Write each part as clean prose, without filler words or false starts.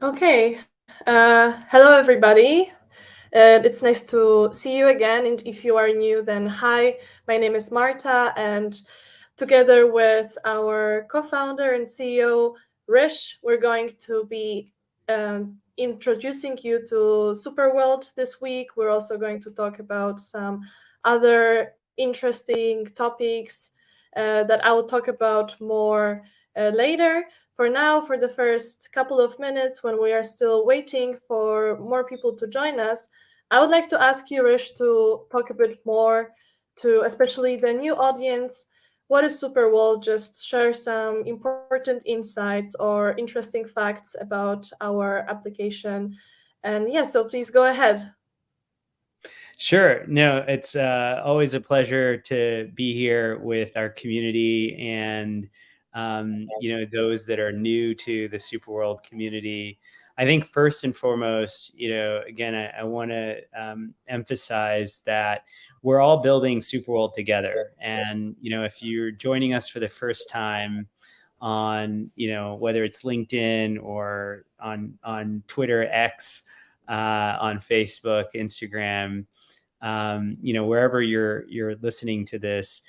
Okay. Hello, everybody. It's nice to see you again. And if you are new, then hi. My name is Marta, and together with our co founder and CEO, Rish, we're going to be introducing you to SuperWorld this week. We're also going to talk about some other interesting topics that I will talk about more later. For now, for the first couple of minutes, when we are still waiting for more people to join us, I would like to ask you, Rish, to talk a bit more to especially the new audience. What is SuperWorld? Just share some important insights or interesting facts about our application. And yeah, so please go ahead. Sure. No, it's always a pleasure to be here with our community and those that are new to the Superworld community. I think first and foremost, again, I want to emphasize that we're all building Superworld together. And if you're joining us for the first time on whether it's LinkedIn or on Twitter X, on Facebook, Instagram, wherever you're listening to this,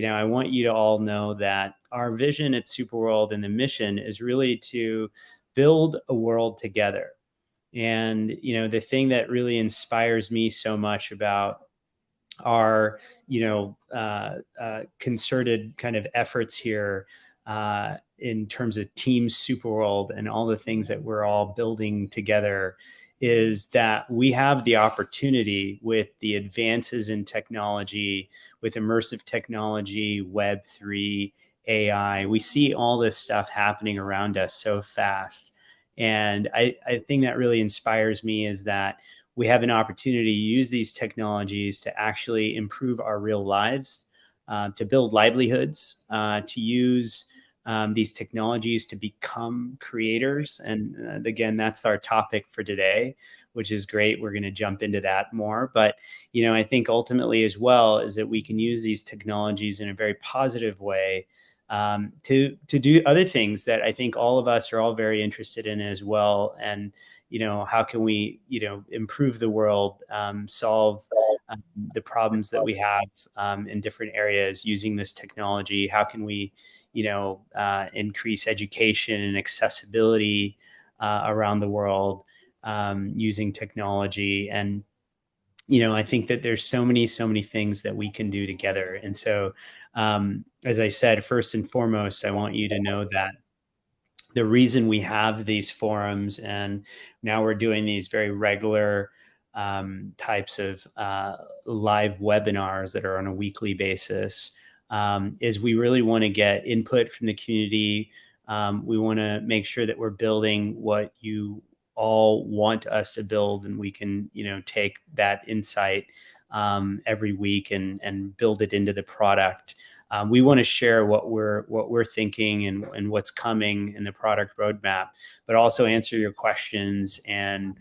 I want you to all know that our vision at Superworld and the mission is really to build a world together. And the thing that really inspires me so much about our concerted kind of efforts here, in terms of Team Superworld and all the things that we're all building together, is that we have the opportunity with the advances in technology, with immersive technology, Web3, AI. We see all this stuff happening around us so fast. And I think that really inspires me is that we have an opportunity to use these technologies to actually improve our real lives, to build livelihoods, to use these technologies to become creators. And again, that's our topic for today, which is great. We're going to jump into that more. But, I think ultimately as well is that we can use these technologies in a very positive way, to do other things that I think all of us are all very interested in as well. And how can we improve the world, solve the problems that we have in different areas using this technology? How can we increase education and accessibility around the world, using technology? And I think that there's so many things that we can do together. And so, as I said, first and foremost, I want you to know that the reason we have these forums and now we're doing these very regular types of live webinars that are on a weekly basis, is we really want to get input from the community. We want to make sure that we're building what you all want us to build, and we can take that insight every week and build it into the product. We want to share what we're thinking and what's coming in the product roadmap, but also answer your questions and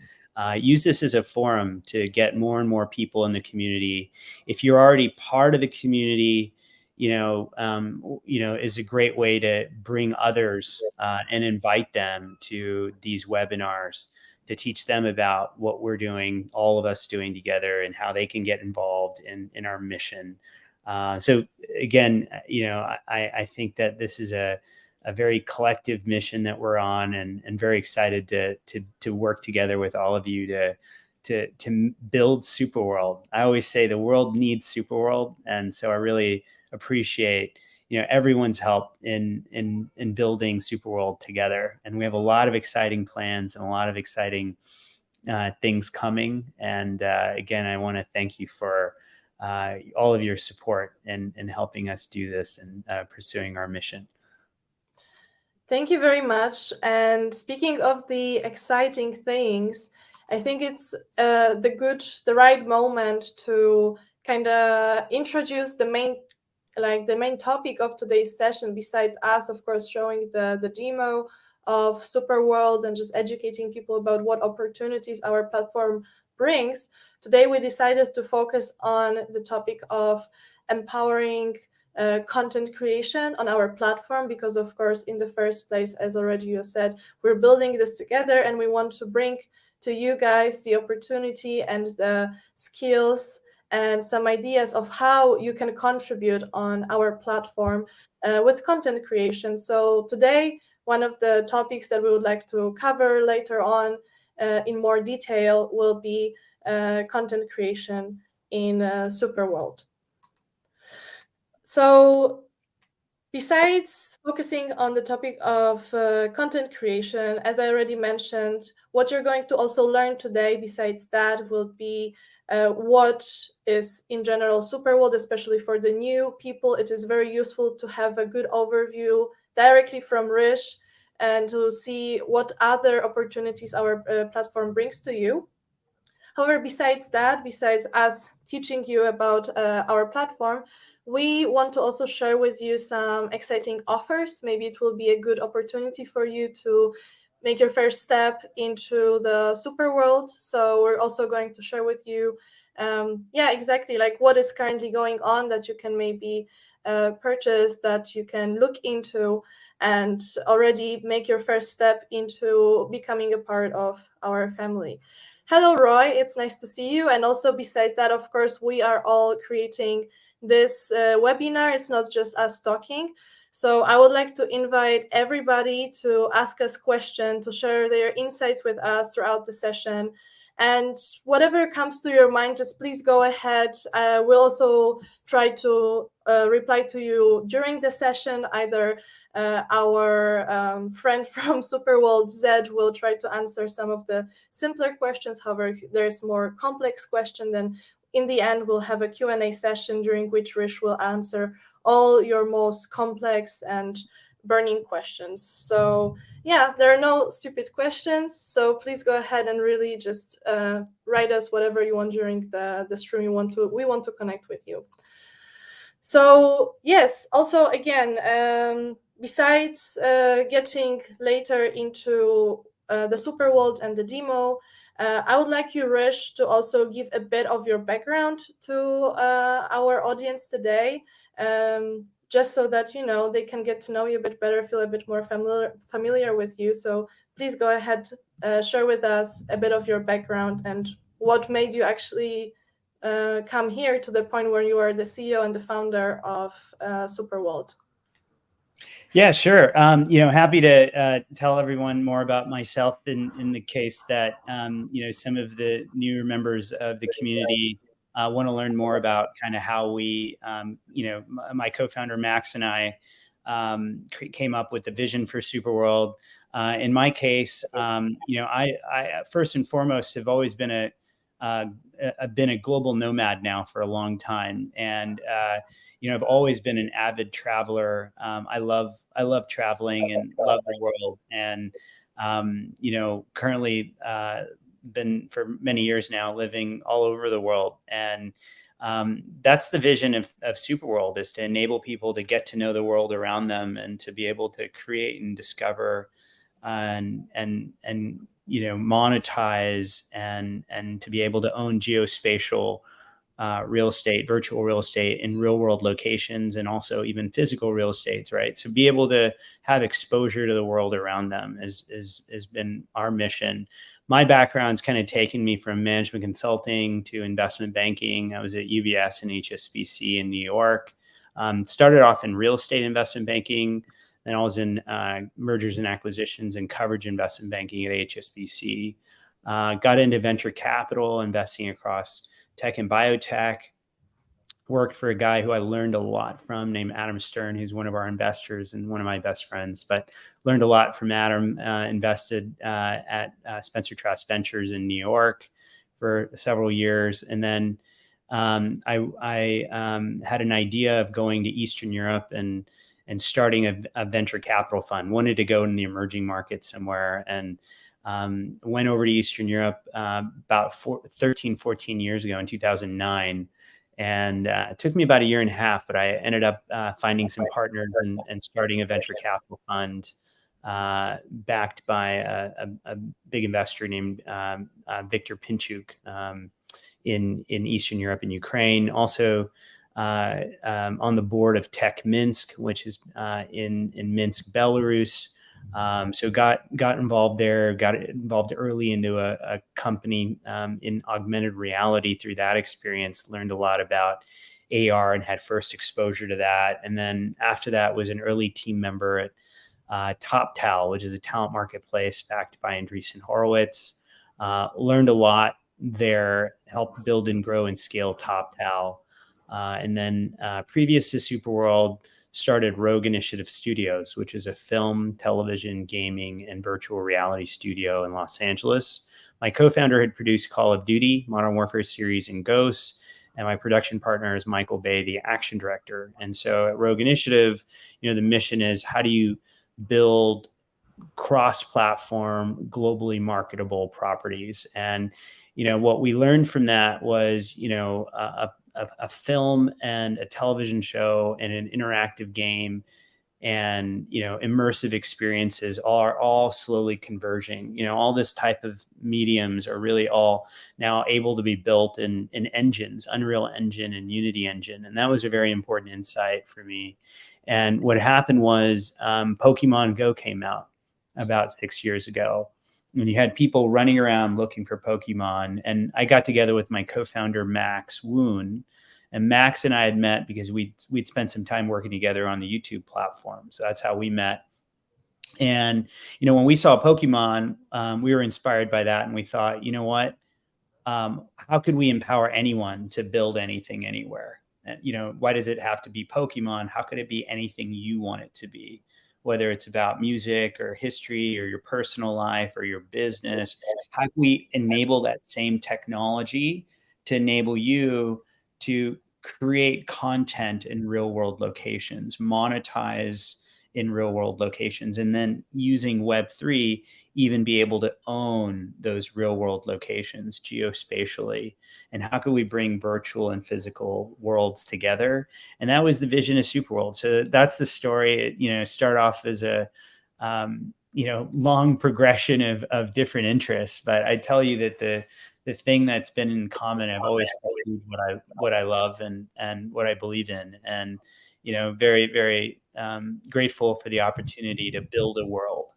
use this as a forum to get more and more people in the community. If you're already part of the community, is a great way to bring others and invite them to these webinars to teach them about what we're doing, all of us doing together, and how they can get involved in our mission. So again, I think that this is a very collective mission that we're on, and very excited to work together with all of you to build Superworld. I always say the world needs Superworld, and so I really appreciate everyone's help in building Superworld together. And we have a lot of exciting plans and a lot of exciting things coming. And again, I want to thank you for all of your support in helping us do this and pursuing our mission. Thank you very much. And speaking of the exciting things, I think it's the right moment to kind of introduce the main topic of today's session. Besides us, of course, showing the demo of Superworld and just educating people about what opportunities our platform brings. Today, we decided to focus on the topic of empowering content creation on our platform, because of course in the first place, as already you said, we're building this together and we want to bring to you guys the opportunity and the skills and some ideas of how you can contribute on our platform with content creation. So today, one of the topics that we would like to cover later on in more detail will be content creation in SuperWorld. So besides focusing on the topic of content creation, as I already mentioned, what you're going to also learn today, besides that, will be what is in general Superworld, especially for the new people. It is very useful to have a good overview directly from Rish and to see what other opportunities our platform brings to you. However, besides that, besides us teaching you about our platform, we want to also share with you some exciting offers. Maybe it will be a good opportunity for you to make your first step into the super world. So we're also going to share with you, exactly, like what is currently going on that you can maybe purchase, that you can look into, and already make your first step into becoming a part of our family. Hello, Roy. It's nice to see you. And also, besides that, of course, we are all creating this webinar. It's not just us talking. So I would like to invite everybody to ask us questions, to share their insights with us throughout the session. And whatever comes to your mind, just please go ahead. We'll also try to reply to you during the session. Either our friend from Superworld, Zed, will try to answer some of the simpler questions. However, if there's more complex question, then in the end, we'll have a Q&A session during which Rish will answer all your most complex and burning questions. So yeah, there are no stupid questions. So please go ahead and really just write us whatever you want during the stream. We want to connect with you. So yes, also again, besides getting later into the super world and the demo, I would like you, Rish, to also give a bit of your background to our audience today, just so that they can get to know you a bit better, feel a bit more familiar with you. So please go ahead, share with us a bit of your background and what made you actually come here to the point where you are the CEO and the founder of SuperWorld. Yeah, sure. Happy to tell everyone more about myself in the case that, some of the newer members of the community want to learn more about kind of how we, my co-founder Max and I came up with the vision for Superworld. In my case, I first and foremost have always been I've been a global nomad now for a long time, and I've always been an avid traveler. I love traveling and love the world, and currently been for many years now living all over the world. And that's the vision of SuperWorld, is to enable people to get to know the world around them and to be able to create and discover and monetize and to be able to own geospatial real estate, virtual real estate in real world locations, and also even physical real estates, right? So be able to have exposure to the world around them has been our mission. My background's kind of taken me from management consulting to investment banking. I was at UBS and HSBC in New York. Started off in real estate investment banking. Then I was in mergers and acquisitions and coverage investment banking at HSBC. Got into venture capital, investing across tech and biotech. Worked for a guy who I learned a lot from, named Adam Stern, who's one of our investors and one of my best friends. But learned a lot from Adam. Invested at Spencer Trust Ventures in New York for several years, and then I had an idea of going to Eastern Europe and starting a venture capital fund. Wanted to go in the emerging markets somewhere, and went over to Eastern Europe about 14 years ago in 2009. And it took me about a year and a half, but I ended up finding some partners and starting a venture capital fund backed by a big investor named Viktor Pinchuk in Eastern Europe and Ukraine. Also on the board of Tech Minsk, which is in Minsk, Belarus. So got involved there, got involved early into a company in augmented reality through that experience, learned a lot about AR and had first exposure to that. And then after that was an early team member at TopTal, which is a talent marketplace backed by Andreessen Horowitz. Learned a lot there, helped build and grow and scale TopTal. And then previous to SuperWorld, started Rogue Initiative Studios, which is a film, television, gaming, and virtual reality studio in Los Angeles. My co-founder had produced Call of Duty, Modern Warfare series, and Ghosts. And my production partner is Michael Bay, the action director. And so at Rogue Initiative, the mission is, how do you build cross-platform, globally marketable properties? And what we learned from that was a film and a television show and an interactive game and immersive experiences are all slowly converging. All this type of mediums are really all now able to be built in engines, Unreal Engine and Unity Engine. And that was a very important insight for me. And what happened was Pokemon Go came out about 6 years ago, and you had people running around looking for Pokemon. And I got together with my co-founder, Max Woon. And Max and I had met because we'd spent some time working together on the YouTube platform. So that's how we met. And, when we saw Pokemon, we were inspired by that. And we thought, what, how could we empower anyone to build anything anywhere? And, why does it have to be Pokemon? How could it be anything you want it to be? Whether it's about music or history or your personal life or your business, how can we enable that same technology to enable you to create content in real world locations, monetize in real world locations, and then using Web3, even be able to own those real world locations geospatially? And how can we bring virtual and physical worlds together? And that was the vision of SuperWorld. So that's the story. Start off as a long progression of different interests. But I tell you that the thing that's been in common, I've always pursued what I love and what I believe in. And, very, very grateful for the opportunity to build a world.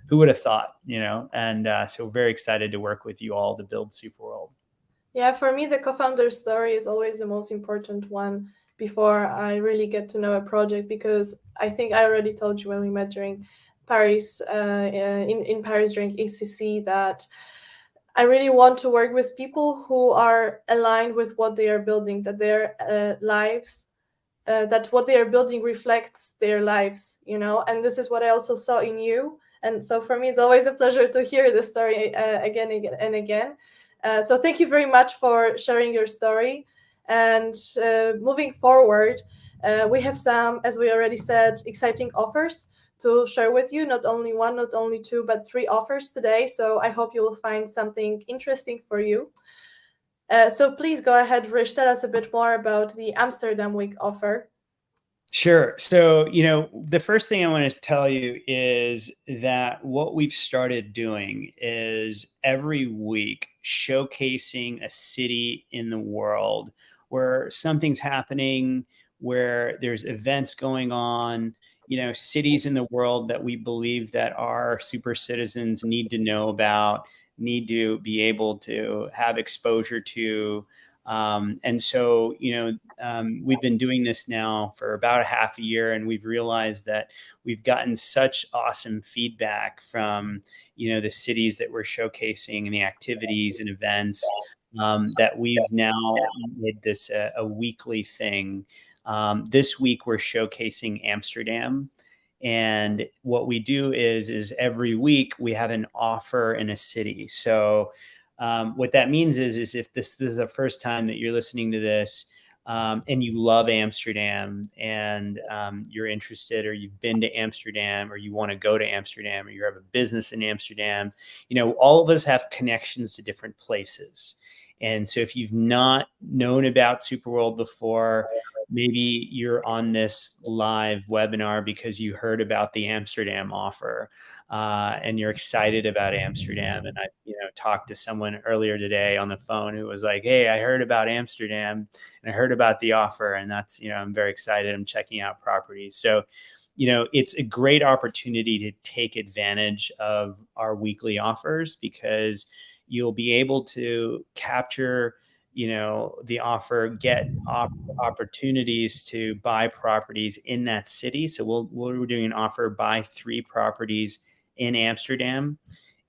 Who would have thought, and so very excited to work with you all to build SuperWorld. Yeah, for me, the co-founder story is always the most important one before I really get to know a project, because I think I already told you when we met during Paris, in Paris during ACC, that I really want to work with people who are aligned with what they are building, that their lives, that what they are building reflects their lives, and this is what I also saw in you. And so for me, it's always a pleasure to hear the story again and again. So thank you very much for sharing your story. And moving forward, we have some, as we already said, exciting offers to share with you. Not only one, not only two, but three offers today. So I hope you will find something interesting for you. So please go ahead, Rich, tell us a bit more about the Amsterdam Week offer. Sure. So, the first thing I want to tell you is that what we've started doing is every week showcasing a city in the world where something's happening, where there's events going on, cities in the world that we believe that our super citizens need to know about, need to be able to have exposure to. And so, we've been doing this now for about a half a year, and we've realized that we've gotten such awesome feedback from, the cities that we're showcasing and the activities and events, that we've now made this a weekly thing. This week we're showcasing Amsterdam. And what we do is every week we have an offer in a city. So what that means is if this is the first time that you're listening to this, and you love Amsterdam, and you're interested, or you've been to Amsterdam, or you want to go to Amsterdam, or you have a business in Amsterdam, all of us have connections to different places. And so if you've not known about SuperWorld before, maybe you're on this live webinar because you heard about the Amsterdam offer, and you're excited about Amsterdam. And I, talked to someone earlier today on the phone who was like, "Hey, I heard about Amsterdam and I heard about the offer, and that's, I'm very excited. I'm checking out properties." So, it's a great opportunity to take advantage of our weekly offers because you'll be able to capture, the offer, get opportunities to buy properties in that city. So we're doing an offer, buy 3 properties in Amsterdam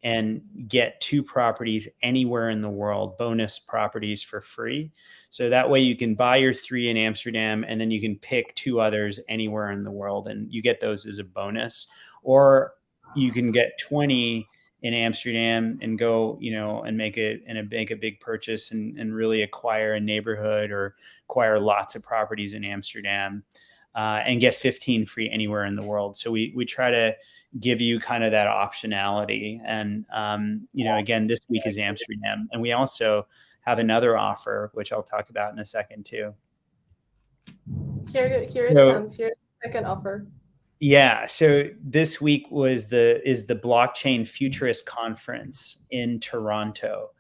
and get 2 properties anywhere in the world, bonus properties for free. So that way you can buy your 3 in Amsterdam and then you can pick 2 others anywhere in the world and you get those as a bonus. Or you can get 20 in Amsterdam and go, and make a big purchase and really acquire a neighborhood or acquire lots of properties in Amsterdam, and get 15 free anywhere in the world. So we try to give you kind of that optionality. And, again, this week is Amsterdam. And we also have another offer, which I'll talk about in a second too. Here it So, comes. Here's the second offer. yeah. So this week is the Blockchain Futurist Conference in Toronto.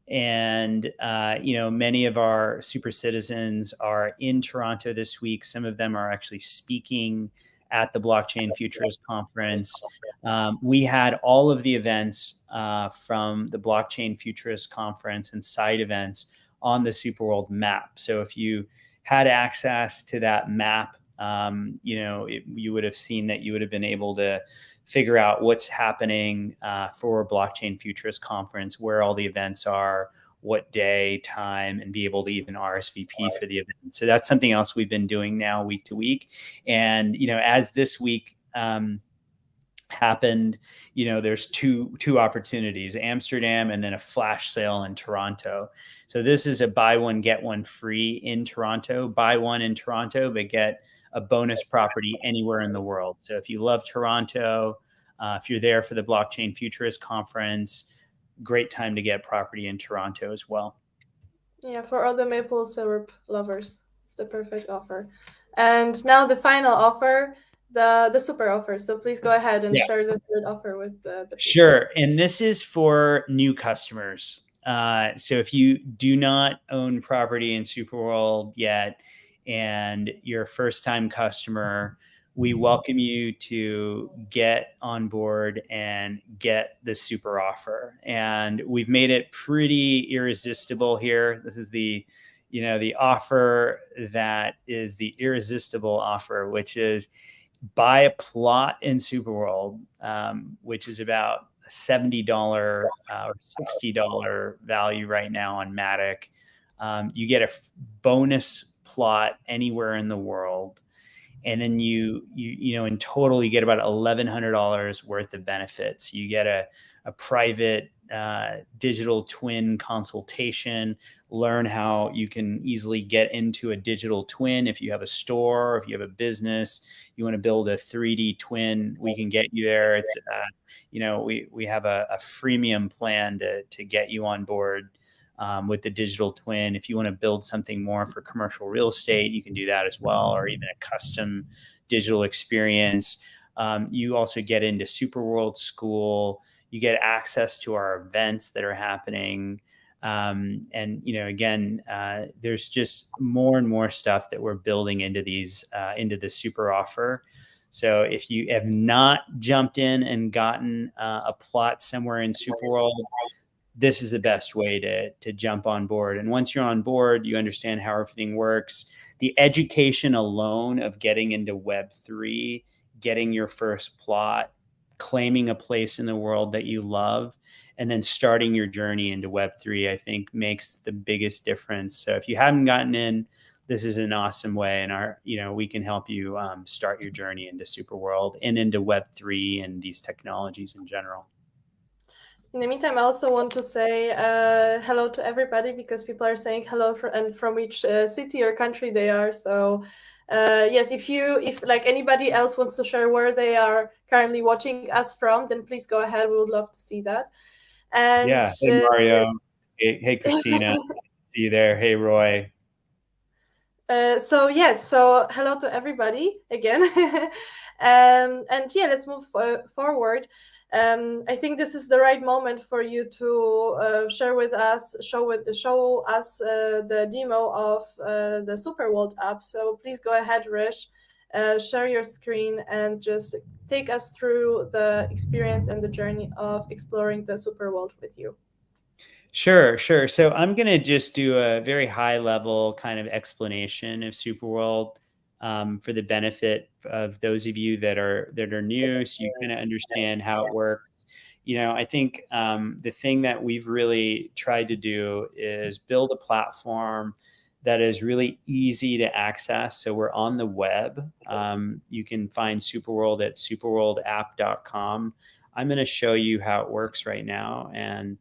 And, many of our super citizens are in Toronto this week. Some of them are actually speaking at the Blockchain Futurist Conference. We had all of the events from the Blockchain Futurist Conference and side events on the SuperWorld map. So if you had access to that map, you would have seen that you would have been able to figure out what's happening for Blockchain Futurist Conference, where all the events are, what day, time, and be able to even RSVP for the event. So that's something else we've been doing now week to week. And, as this week happened, there's two opportunities, Amsterdam and then a flash sale in Toronto. So this is a buy one, get one free in Toronto, buy one in Toronto, but get a bonus property anywhere in the world. So if you love Toronto, if you're there for the Blockchain Futurist Conference, great time to get property in Toronto as well. Yeah, for all the maple syrup lovers, it's the perfect offer. And now the final offer, the super offer. So please go ahead and share the third offer with the people. Sure. And this is for new customers. So if you do not own property in SuperWorld yet and you're a first time customer, we welcome you to get on board and get the super offer. And we've made it pretty irresistible here. This is the offer that is the irresistible offer, which is buy a plot in SuperWorld, which is about a $70 or $60 value right now on Matic. You get a bonus plot anywhere in the world. And then you in total, you get about $1,100 worth of benefits. You get a private digital twin consultation, learn how you can easily get into a digital twin. If you have a store, if you have a business, you want to build a 3D twin, we can get you there. It's, we have a freemium plan to get you on board with the digital twin. If you want to build something more for commercial real estate, you can do that as well, or even a custom digital experience. You also get into SuperWorld School. You get access to our events that are happening. And, again, there's just more and more stuff that we're building into into the super offer. So if you have not jumped in and gotten a plot somewhere in SuperWorld, this is the best way to jump on board. And once you're on board, you understand how everything works. The education alone of getting into Web3, getting your first plot, claiming a place in the world that you love, and then starting your journey into Web3, I think makes the biggest difference. So if you haven't gotten in, this is an awesome way. And we can help you start your journey into SuperWorld and into Web3 and these technologies in general. In the meantime, I also want to say hello to everybody because people are saying hello and from which city or country they are. So yes, if like anybody else wants to share where they are currently watching us from, then please go ahead. We would love to see that. And yeah. Hey, Mario. Hey, Christina. See you there. Hey, Roy. So hello to everybody again. And yeah, let's move forward. I think this is the right moment for you to share with us, show us the demo of the SuperWorld app. So please go ahead, Rish, share your screen and just take us through the experience and the journey of exploring the SuperWorld with you. Sure, sure. So I'm going to just do a very high level kind of explanation of Superworld for the benefit of those of you that are new, so you kind of understand how it works. I think the thing that we've really tried to do is build a platform that is really easy to access. So we're on the web. You can find Superworld at superworldapp.com. I'm going to show you how it works right now, and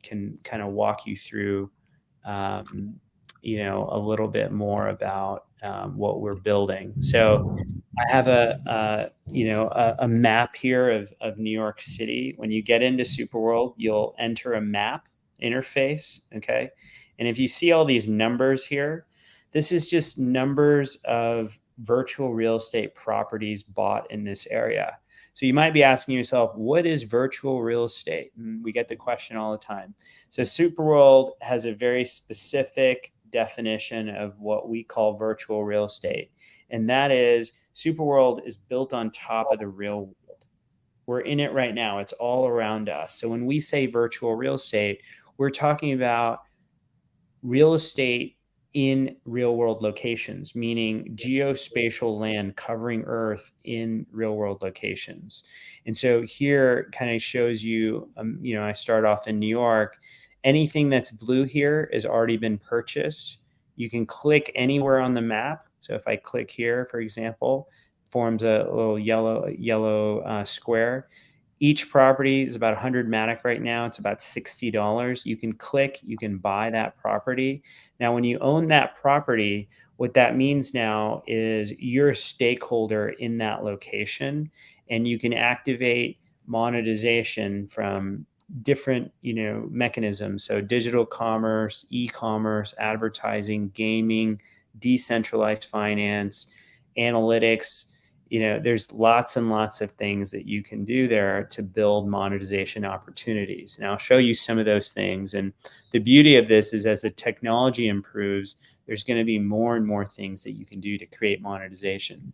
can kind of walk you through, a little bit more about what we're building. So I have a map here of New York City. When you get into Superworld, you'll enter a map interface, okay? And if you see all these numbers here, this is just numbers of virtual real estate properties bought in this area. So you might be asking yourself, what is virtual real estate? And we get the question all the time. So Superworld has a very specific definition of what we call virtual real estate. And that is Superworld is built on top of the real world. We're in it right now. It's all around us. So when we say virtual real estate, we're talking about real estate in real world locations, meaning geospatial land covering Earth in real world locations. And so here kind of shows you, I start off in New York. Anything that's blue here has already been purchased. You can click anywhere on the map. So if I click here, for example, forms a little yellow square. Each property is about 100 Matic right now. It's about $60. You can click, you can buy that property. Now, when you own that property, what that means now is you're a stakeholder in that location, and you can activate monetization from different, mechanisms. So digital commerce, e-commerce, advertising, gaming, decentralized finance, analytics. There's lots and lots of things that you can do there to build monetization opportunities. And I'll show you some of those things. And the beauty of this is as the technology improves, there's going to be more and more things that you can do to create monetization.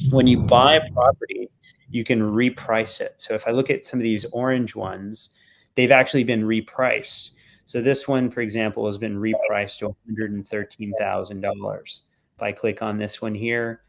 When you buy a property, you can reprice it. So if I look at some of these orange ones, they've actually been repriced. So this one, for example, has been repriced to $113,000. If I click on this one here,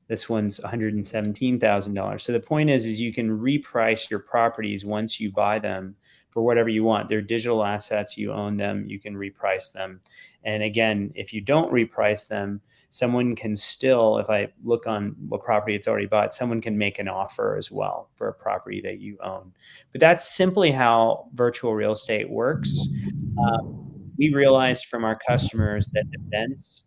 this one's $117,000. So the point is you can reprice your properties once you buy them for whatever you want. They're digital assets. You own them. You can reprice them. And again, if you don't reprice them, someone can still, if I look on what property it's already bought, someone can make an offer as well for a property that you own. But that's simply how virtual real estate works. We realized from our customers that events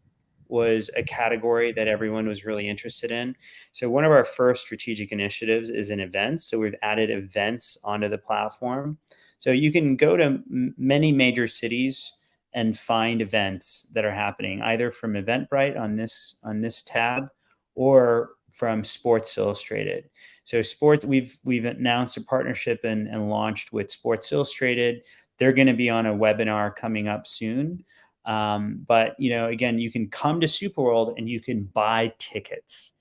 was a category that everyone was really interested in. So one of our first strategic initiatives is in events. So we've added events onto the platform. So you can go to many major cities and find events that are happening either from Eventbrite on this tab or from Sports Illustrated. So we've announced a partnership and launched with Sports Illustrated. They're going to be on a webinar coming up soon. But again, you can come to Superworld and you can buy tickets.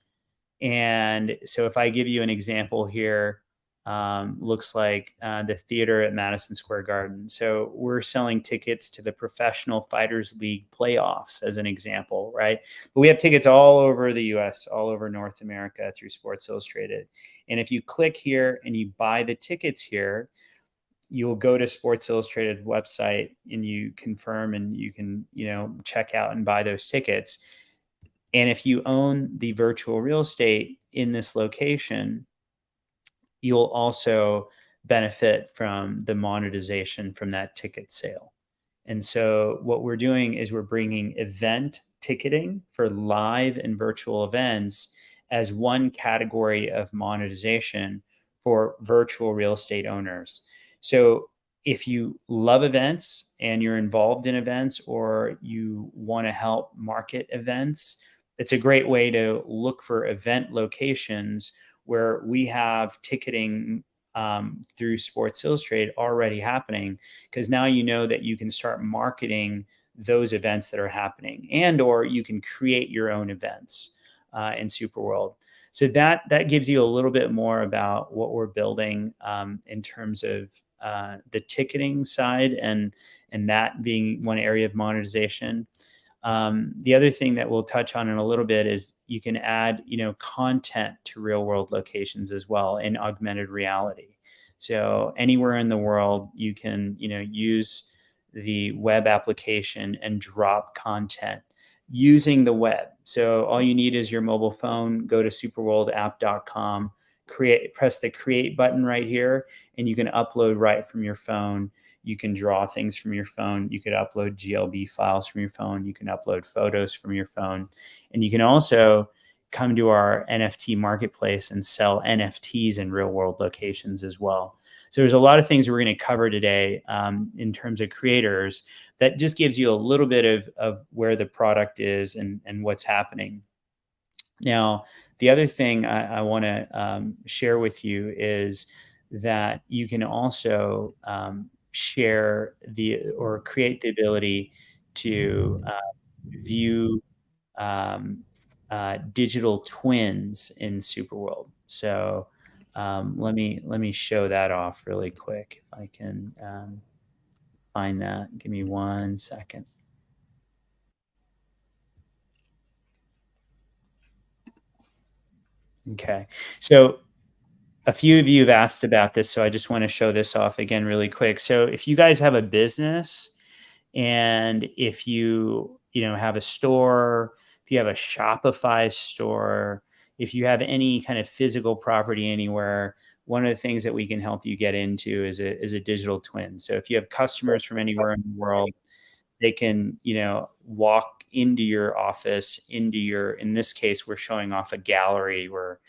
And so if I give you an example here, looks like the theater at Madison Square Garden. So we're selling tickets to the Professional Fighters League playoffs as an example, right? But we have tickets all over the US, all over North America through Sports Illustrated. And if you click here and you buy the tickets here, you'll go to Sports Illustrated's website and you confirm and you can, check out and buy those tickets. And if you own the virtual real estate in this location, you'll also benefit from the monetization from that ticket sale. And so what we're doing is we're bringing event ticketing for live and virtual events as one category of monetization for virtual real estate owners. So if you love events and you're involved in events, or you want to help market events, it's a great way to look for event locations where we have ticketing through Sports Illustrated already happening, because now you know that you can start marketing those events that are happening, and or you can create your own events in Superworld. So that gives you a little bit more about what we're building in terms of the ticketing side, and that being one area of monetization. The other thing that we'll touch on in a little bit is you can add, content to real world locations as well in augmented reality. So anywhere in the world, you can, use the web application and drop content using the web. So all you need is your mobile phone, go to superworldapp.com, press the create button right here, and you can upload right from your phone. You can draw things from your phone. You could upload GLB files from your phone. You can upload photos from your phone. And you can also come to our NFT marketplace and sell NFTs in real world locations as well. So there's a lot of things we're going to cover today in terms of creators, that just gives you a little bit of where the product is and what's happening. Now, the other thing I want to share with you is that you can also share or create the ability to view um, digital twins in Superworld. So let me show that off really quick if I can find that. Give me 1 second. Okay, so a few of you have asked about this, so I just want to show this off again really quick. So if you guys have a business, and if you have a store, if you have a Shopify store, if you have any kind of physical property anywhere, one of the things that we can help you get into is a digital twin. So if you have customers from anywhere in the world, they can, walk into your office, in this case, we're showing off a gallery where,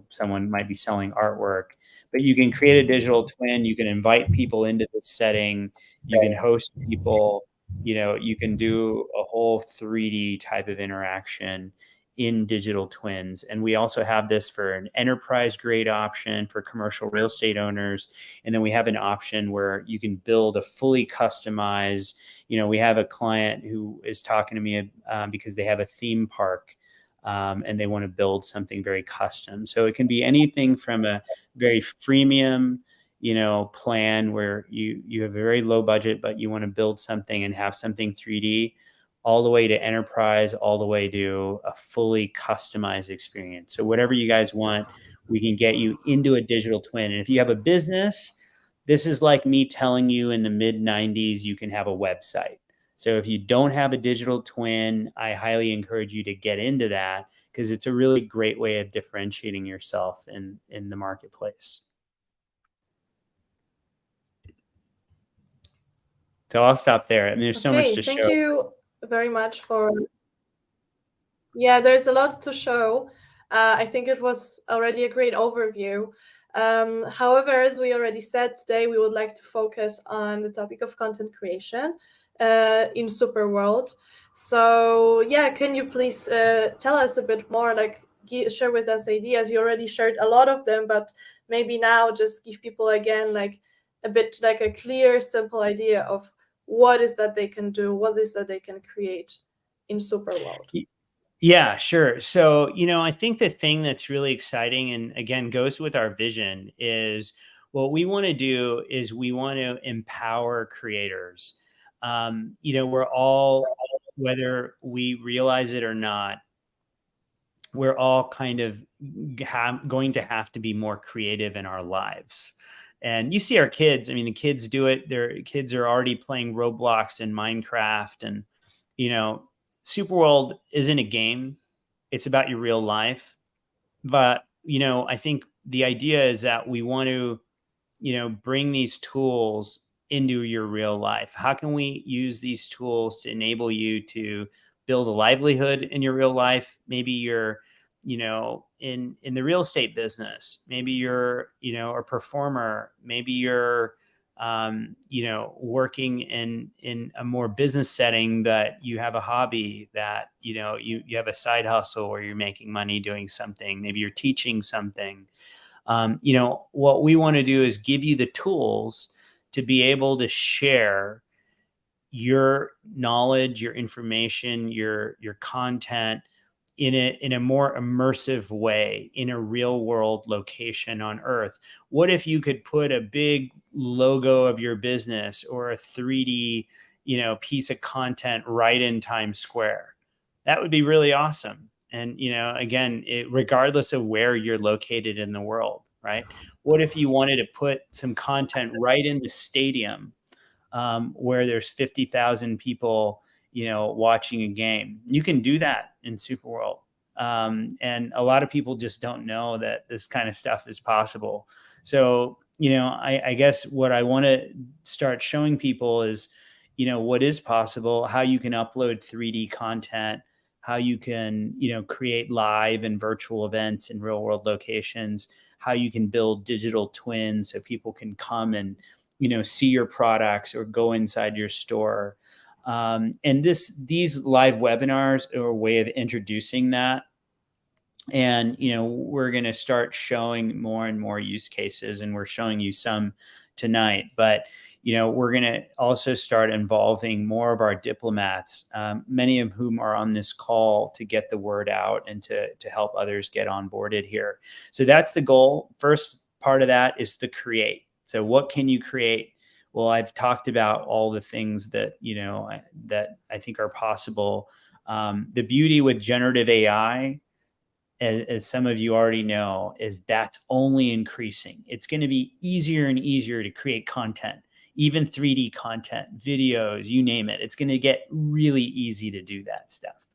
someone might be selling artwork, but you can create a digital twin. You can invite people into this setting. You can host people, you can do a whole 3D type of interaction in digital twins. And we also have this for an enterprise grade option for commercial real estate owners. And then we have an option where you can build a fully customized. We have a client who is talking to me because they have a theme park, and they want to build something very custom. So it can be anything from a very freemium, plan where you have a very low budget, but you want to build something and have something 3D, all the way to enterprise, all the way to a fully customized experience. So whatever you guys want, we can get you into a digital twin. And if you have a business, this is like me telling you in the mid 90s, you can have a website. So if you don't have a digital twin, I highly encourage you to get into that, because it's a really great way of differentiating yourself in the marketplace. So I'll stop there. I mean, there's so much Okay, to thank show. you very much for. Yeah, there's a lot to show. I think it was already a great overview. However, as we already said, today we would like to focus on the topic of content creation in Superworld. So, yeah, can you please tell us a bit more, like share with us ideas? You already shared a lot of them, but maybe now just give people again, like a bit like a clear, simple idea of what is that they can do, what is that they can create in Superworld. Yeah, sure. So, I think the thing that's really exciting, and again goes with our vision, is what we want to do is we want to empower creators. We're all, whether we realize it or not, we're all kind of going to have to be more creative in our lives. And you see our kids, I mean, the kids do it. Their kids are already playing Roblox and Minecraft. And, you know, Superworld isn't a game, it's about your real life. But, I think the idea is that we want to, bring these tools into your real life. How can we use these tools to enable you to build a livelihood in your real life? Maybe you're, in the real estate business. Maybe you're, a performer. Maybe you're working in a more business setting, that you have a hobby, that you have a side hustle where you're making money doing something, maybe you're teaching something. What we want to do is give you the tools to be able to share your knowledge, your information, your content in a more immersive way, in a real world location on Earth. What if you could put a big logo of your business or a 3D, piece of content right in Times Square? That would be really awesome. And again, regardless of where you're located in the world, right? What if you wanted to put some content right in the stadium, where there's 50,000 people, watching a game? You can do that in SuperWorld. And a lot of people just don't know that this kind of stuff is possible. So, I guess what I want to start showing people is, what is possible, how you can upload 3D content, how you can, create live and virtual events in real world locations, how you can build digital twins so people can come and see your products or go inside your store. And these live webinars are a way of introducing that. And we're going to start showing more and more use cases, and we're showing you some tonight. But we're going to also start involving more of our diplomats, many of whom are on this call, to get the word out and to help others get onboarded here. So that's the goal. First part of that is to create. So what can you create? Well, I've talked about all the things that that I think are possible. The beauty with generative AI, as some of you already know, is that's only increasing. It's going to be easier and easier to create content, even 3D content, videos, you name it. It's going to get really easy to do that stuff.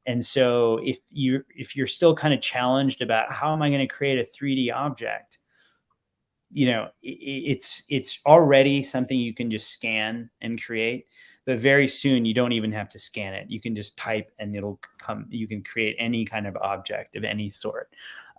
And so if you're still kind of challenged about, how am I going to create a 3D object? It's already something you can just scan and create, but very soon you don't even have to scan it. You can just type and it'll come. You can create any kind of object of any sort.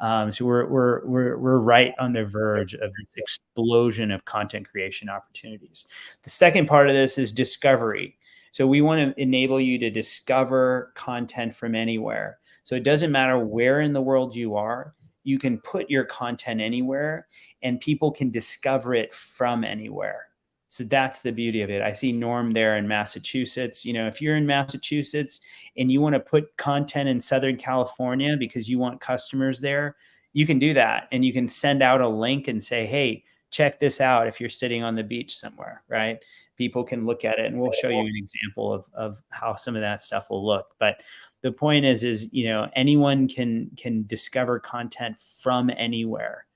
So we're right on the verge of this explosion of content creation opportunities. The second part of this is discovery. So we want to enable you to discover content from anywhere. So it doesn't matter where in the world you are, you can put your content anywhere, and people can discover it from anywhere. So that's the beauty of it. I see Norm there in Massachusetts. If you're in Massachusetts and you want to put content in Southern California because you want customers there, you can do that. And you can send out a link and say, hey, check this out. If you're sitting on the beach somewhere, right? People can look at it, and we'll show you an example of how some of that stuff will look. But the point is anyone can discover content from anywhere.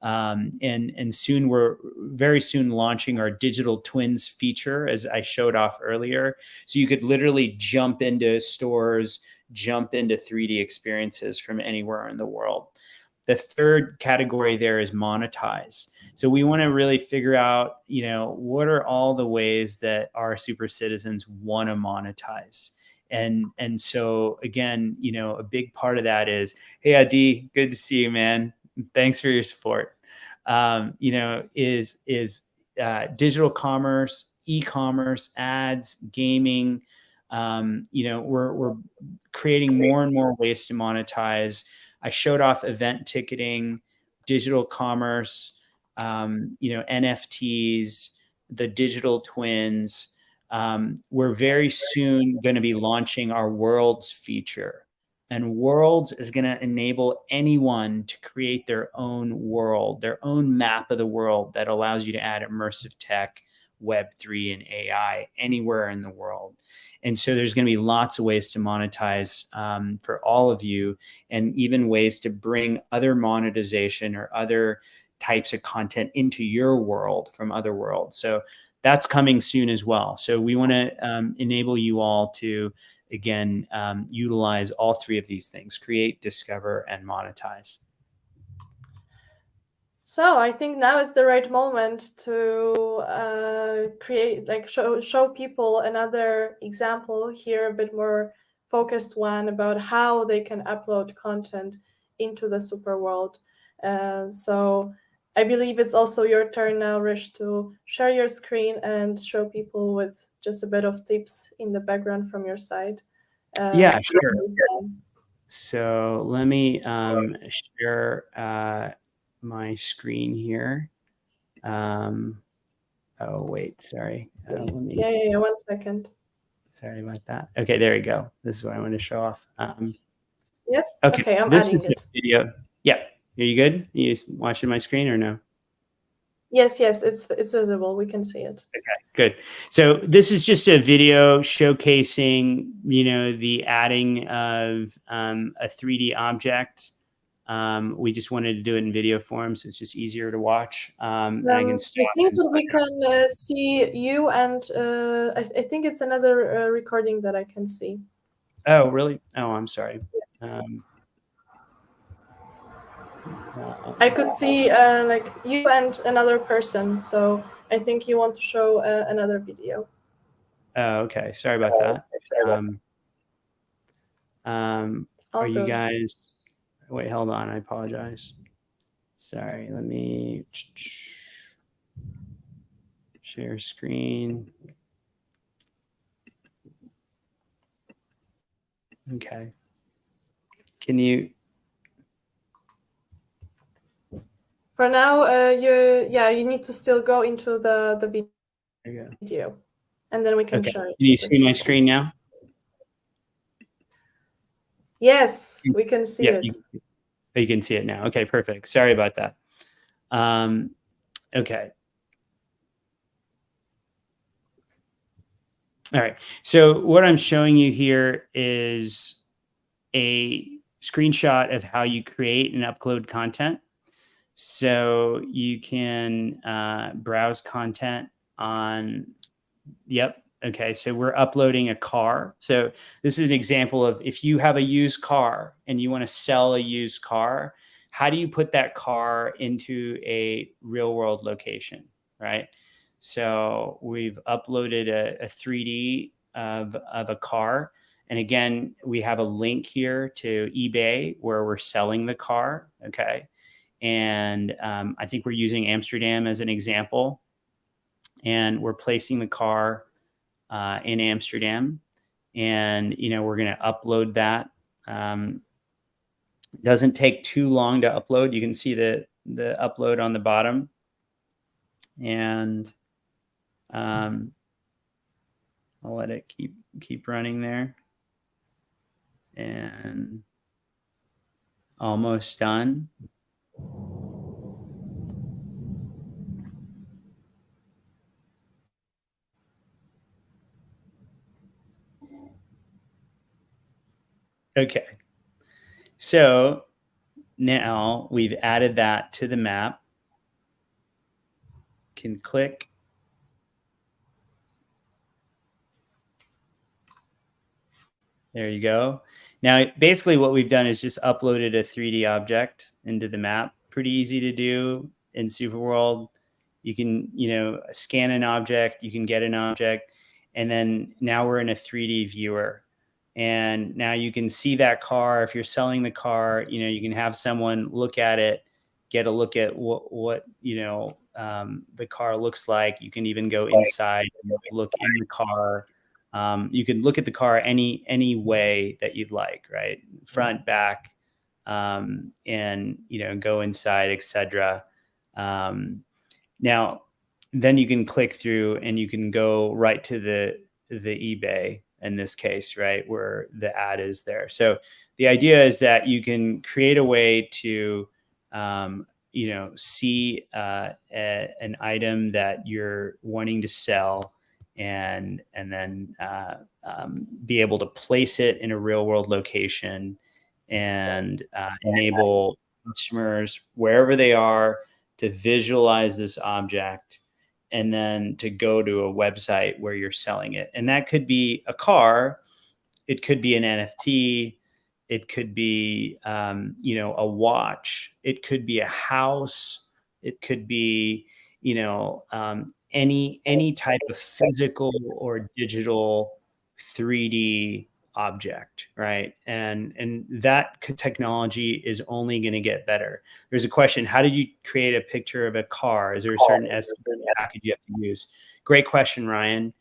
And soon, we're very soon launching our digital twins feature, as I showed off earlier. So you could literally jump into stores, jump into 3D experiences from anywhere in the world. The third category there is monetize. So we want to really figure out, what are all the ways that our super citizens want to monetize. And so again, a big part of that is, hey, Adi, good to see you, man. Thanks for your support. Is digital commerce, e-commerce, ads, gaming. We're creating more and more ways to monetize. I showed off event ticketing, digital commerce, NFTs, the digital twins. We're very soon going to be launching our Worlds feature. And Worlds is going to enable anyone to create their own world, their own map of the world that allows you to add immersive tech, Web3, and AI anywhere in the world. And so there's going to be lots of ways to monetize for all of you, and even ways to bring other monetization or other types of content into your world from other worlds. So that's coming soon as well. So we want to enable you all to, again, utilize all three of these things: create, discover, and monetize. So I think now is the right moment to create, show people another example here, a bit more focused one about how they can upload content into the super world. So I believe it's also your turn now, Rish, to share your screen and show people with just a bit of tips in the background from your side. Yeah, sure. Um, So let me share my screen here. Oh, wait, sorry. Let me, yeah. 1 second. sorry about that. Okay, there you go. This is what I want to show off. Yes. Okay, Okay, I'm this adding is a it. video. Yeah, are you good? Are you watching my screen or no? Yes, it's visible. We can see it. Okay, good. So this is just a video showcasing, the adding of a 3D object. We just wanted to do it in video form, so it's just easier to watch. And I can I stop think and that start. we can see you, and I think it's another recording that I can see. Oh, really? Oh, I'm sorry. Um, I could see like you and another person, so I think you want to show another video. oh, okay. Sorry about that. Um, are All you good. guys? Wait, hold on. I apologize. Sorry. Let me share screen. Okay. Can you? For now, you need to still go into the There you go. video, and then we can Okay. share Can it. you see my screen now? Yes, we can see Yeah, it. you can see it now. Okay, perfect. Sorry about that. Okay. All right. So what I'm showing you here is a screenshot of how you create and upload content. So you can browse content on, yep. Okay. So we're uploading a car. So this is an example of if you have a used car and you want to sell a used car, how do you put that car into a real world location, right? So we've uploaded a 3D of a car. And again, we have a link here to eBay where we're selling the car. Okay. And I think we're using Amsterdam as an example. And we're placing the car in Amsterdam. And, we're going to upload that. It doesn't take too long to upload. You can see the upload on the bottom. And I'll let it keep running there. And almost done. Okay. So now we've added that to the map. Can click. There you go. Now, basically what we've done is just uploaded a 3D object into the map. Pretty easy to do in SuperWorld. You can, scan an object, you can get an object, and then now we're in a 3D viewer. And now you can see that car. If you're selling the car, you can have someone look at it, get a look at what the car looks like. You can even go inside and look in the car. You can look at the car any way that you'd like, right? Front, back, and go inside, etc. Now, then you can click through and you can go right to the eBay in this case, right, where the ad is there. So the idea is that you can create a way to see an item that you're wanting to sell and then be able to place it in a real world location and enable customers wherever they are to visualize this object and then to go to a website where you're selling it. And that could be a car, it could be an NFT, it could be a watch, it could be a house, it could be any type of physical or digital 3D object, right? And that technology is only going to get better. There's a question: how did you create a picture of a car? Is there a certain package you have to use? Great question, Ryan.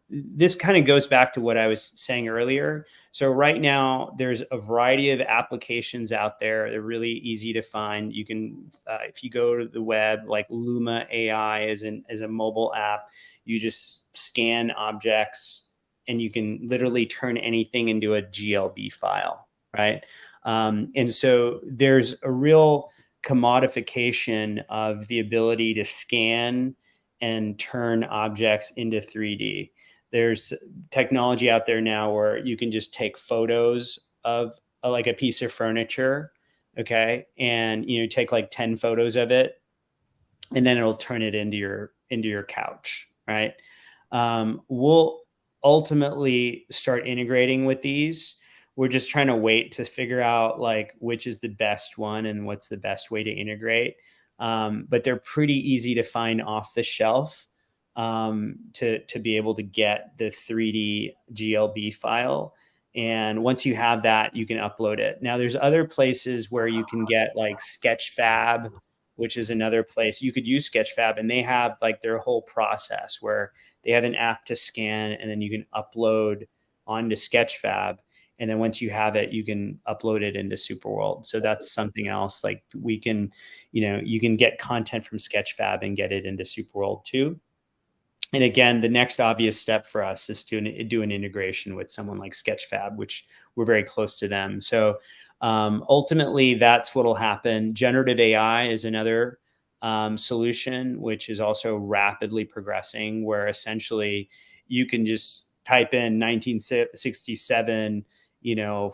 This kind of goes back to what I was saying earlier. So right now, there's a variety of applications out there. They're really easy to find. You can, if you go to the web, like Luma AI is a mobile app. You just scan objects, and you can literally turn anything into a GLB file, right? And so there's a real commodification of the ability to scan and turn objects into 3D. There's technology out there now where you can just take photos of like a piece of furniture, okay, and take like 10 photos of it, and then it'll turn it into your couch, right? We'll ultimately start integrating with these. We're just trying to wait to figure out like which is the best one and what's the best way to integrate. But they're pretty easy to find off the shelf, to be able to get the 3D GLB file. And once you have that, you can upload it. Now, there's other places where you can get like Sketchfab, which is another place. You could use Sketchfab, and they have like their whole process where they have an app to scan, and then you can upload onto Sketchfab. And then once you have it, you can upload it into SuperWorld. So that's something else. Like we can, you can get content from Sketchfab and get it into SuperWorld too. And again, the next obvious step for us is to do an integration with someone like Sketchfab, which we're very close to them. So ultimately, that's what will happen. Generative AI is another solution, which is also rapidly progressing, where essentially you can just type in 1967,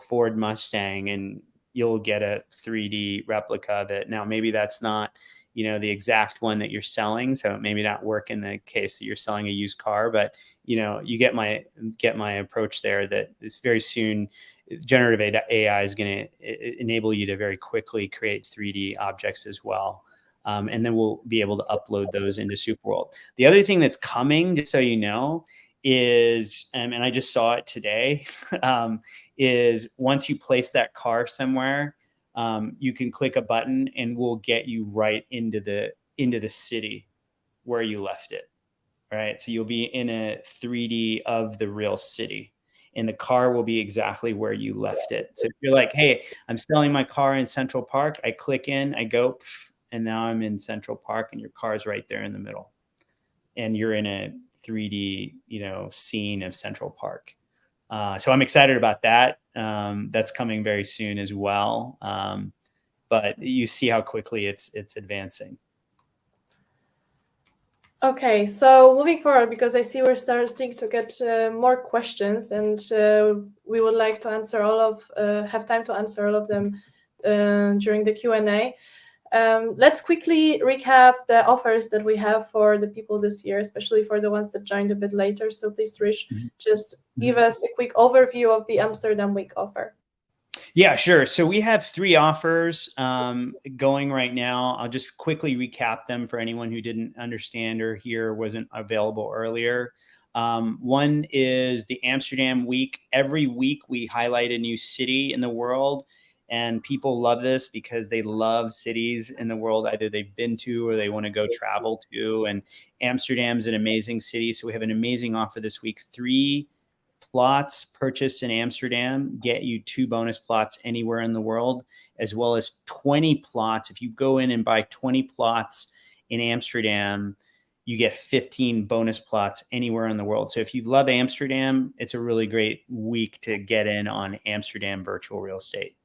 Ford Mustang, and you'll get a 3D replica of it. Now, maybe that's not the exact one that you're selling, so it maybe not work in the case that you're selling a used car, but you get my approach there, that it's very soon generative AI is going to enable you to very quickly create 3D objects as well. And then we'll be able to upload those into SuperWorld. The other thing that's coming, just so you know, is, and I just saw it today, is once you place that car somewhere, you can click a button and we'll get you right into the city where you left it. Right. So you'll be in a 3D of the real city, and the car will be exactly where you left it. So if you're like, hey, I'm selling my car in Central Park, I click in, I go, and now I'm in Central Park, and your car's right there in the middle. And you're in a 3D, scene of Central Park. So I'm excited about that. That's coming very soon as well. But you see how quickly it's advancing. Okay, so moving forward, because I see we're starting to get more questions, and we would like to answer have time to answer all of them during the Q&A. Let's quickly recap the offers that we have for the people this year, especially for the ones that joined a bit later. So please, Rich, just give us a quick overview of the Amsterdam Week offer. Yeah, sure. So we have 3 offers going right now. I'll just quickly recap them for anyone who didn't understand or hear wasn't available earlier. One is the Amsterdam Week. Every week we highlight a new city in the world, and people love this because they love cities in the world either they've been to or they want to go travel to. And Amsterdam's an amazing city, so we have an amazing offer this week. 3 plots purchased in Amsterdam get you 2 bonus plots anywhere in the world, as well as 20 plots. If you go in and buy 20 plots in Amsterdam, you get 15 bonus plots anywhere in the world. So if you love Amsterdam, it's a really great week to get in on Amsterdam virtual real estate.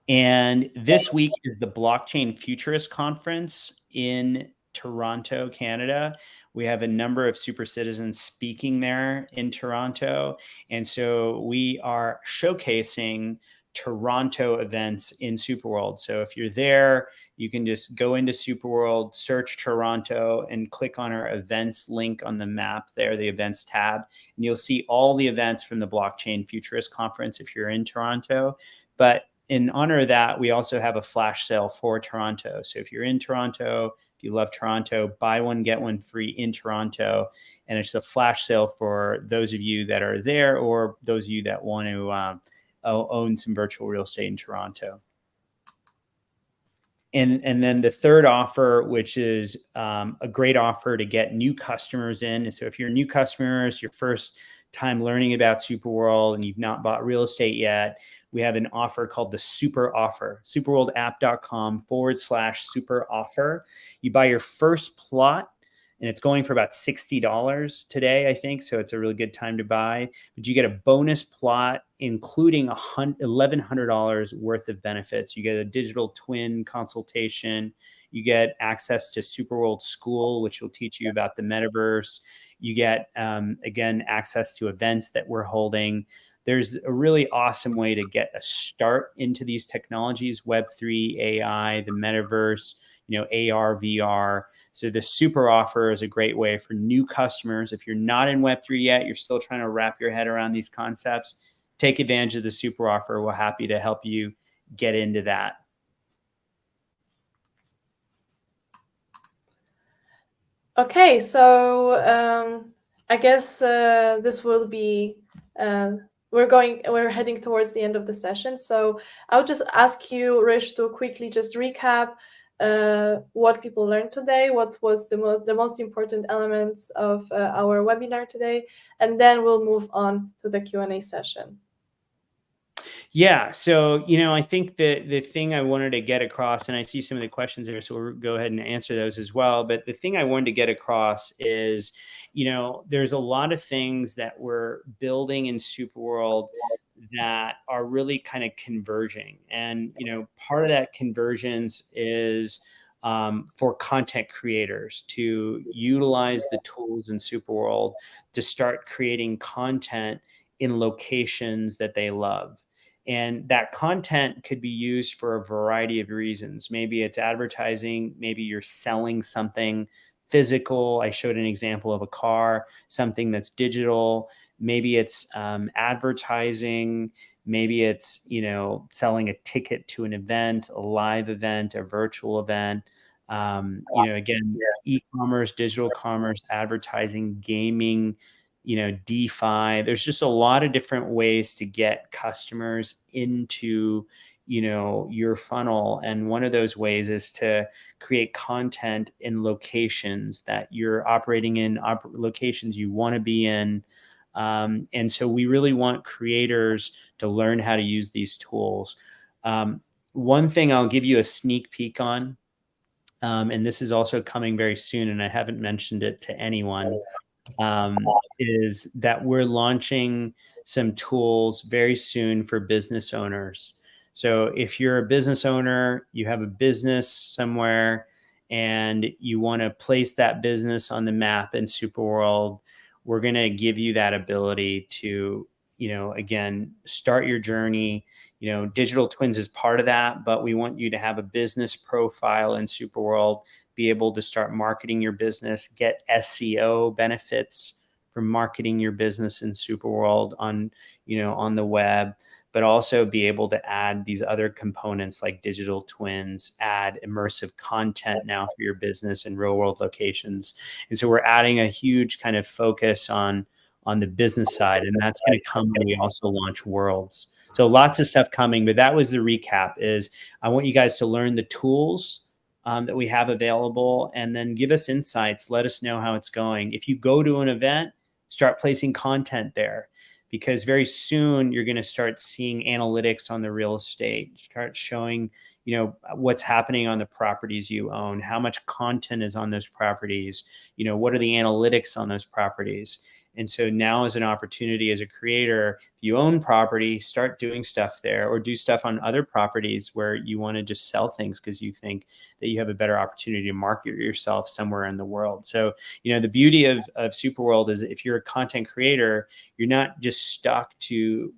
And this week is the Blockchain Futurist Conference in Toronto, Canada. We have a number of super citizens speaking there in Toronto. And so we are showcasing Toronto events in SuperWorld. So if you're there, you can just go into SuperWorld, search Toronto, and click on our events link on the map there, the events tab. And you'll see all the events from the Blockchain Futurist Conference if you're in Toronto. But in honor of that, we also have a flash sale for Toronto. So if you're in Toronto, if you love Toronto, buy one, get one free in Toronto. And it's a flash sale for those of you that are there or those of you that want to own some virtual real estate in Toronto. And then the third offer, which is a great offer to get new customers in. And so if you're new customers, your first time learning about SuperWorld and you've not bought real estate yet, we have an offer called the Super Offer, superworldapp.com/super offer. You buy your first plot, and it's going for about $60 today, I think. So it's a really good time to buy. But you get a bonus plot, including $1,100 worth of benefits. You get a digital twin consultation. You get access to SuperWorld School, which will teach you about the metaverse. You get, again, access to events that we're holding. There's a really awesome way to get a start into these technologies, Web3, AI, the metaverse, AR, VR. So the super offer is a great way for new customers. If you're not in Web3 yet, you're still trying to wrap your head around these concepts, take advantage of the super offer. We're happy to help you get into that. Okay, so I guess this will be we're heading towards the end of the session. So I'll just ask you, Rish, to quickly just recap what people learned today, what was the most important elements of our webinar today, and then we'll move on to the Q&A session. Yeah. So, I think the thing I wanted to get across, and I see some of the questions there, so we'll go ahead and answer those as well. But the thing I wanted to get across is, there's a lot of things that we're building in SuperWorld that are really kind of converging. And, part of that convergence is for content creators to utilize the tools in SuperWorld to start creating content in locations that they love. And that content could be used for a variety of reasons. Maybe it's advertising, maybe you're selling something physical. I showed an example of a car, something that's digital. Maybe it's advertising. Maybe it's, selling a ticket to an event, a live event, a virtual event. Again, e-commerce, digital commerce, advertising, gaming, DeFi. There's just a lot of different ways to get customers into, your funnel. And one of those ways is to create content in locations that you're operating in, locations you want to be in. And so we really want creators to learn how to use these tools. One thing I'll give you a sneak peek on, and this is also coming very soon, and I haven't mentioned it to anyone, is that we're launching some tools very soon for business owners. So if you're a business owner, you have a business somewhere, and you want to place that business on the map in SuperWorld, we're going to give you that ability to, again, start your journey. Digital twins is part of that, but we want you to have a business profile in SuperWorld, be able to start marketing your business, get SEO benefits from marketing your business in SuperWorld on the web, but also be able to add these other components like digital twins, add immersive content now for your business in real world locations. And so we're adding a huge kind of focus on the business side, and that's going to come when we also launch worlds. So lots of stuff coming, but that was the recap. Is I want you guys to learn the tools that we have available, and then give us insights. Let us know how it's going. If you go to an event, start placing content there, because very soon you're going to start seeing analytics on the real estate, start showing, what's happening on the properties you own, how much content is on those properties, what are the analytics on those properties. And so now is an opportunity as a creator, if you own property, start doing stuff there, or do stuff on other properties where you want to just sell things because you think that you have a better opportunity to market yourself somewhere in the world. So, the beauty of SuperWorld is if you're a content creator, you're not just stuck to,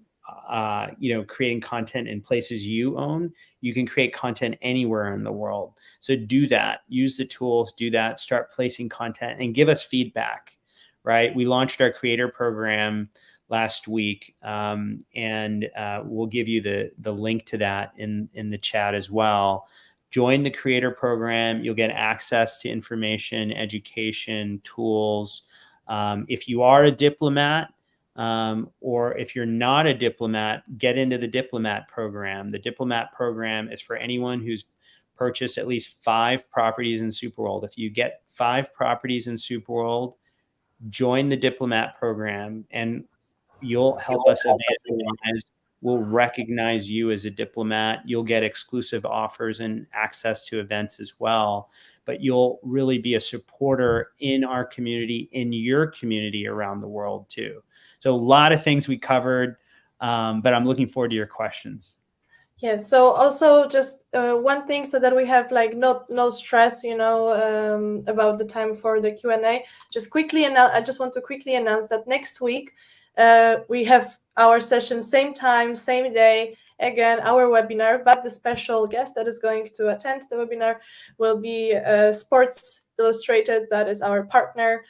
creating content in places you own. You can create content anywhere in the world. So do that, use the tools, do that, start placing content and give us feedback. Right? We launched our creator program last week, and we'll give you the link to that in the chat as well. Join the creator program. You'll get access to information, education, tools. If you are a diplomat, or if you're not a diplomat, get into the diplomat program. The diplomat program is for anyone who's purchased at least 5 properties in SuperWorld. If you get 5 properties in SuperWorld, join the diplomat program, and you'll help us evangelize. We'll recognize you as a diplomat. You'll get exclusive offers and access to events as well. But you'll really be a supporter in our community, in your community around the world too. So a lot of things we covered, but I'm looking forward to your questions. Yes. So also just one thing, so that we have like no stress, about the time for the Q&A. Just quickly, and I just want to quickly announce that next week we have our session, same time, same day. Again, our webinar, but the special guest that is going to attend the webinar will be Sports Illustrated. That is our partner.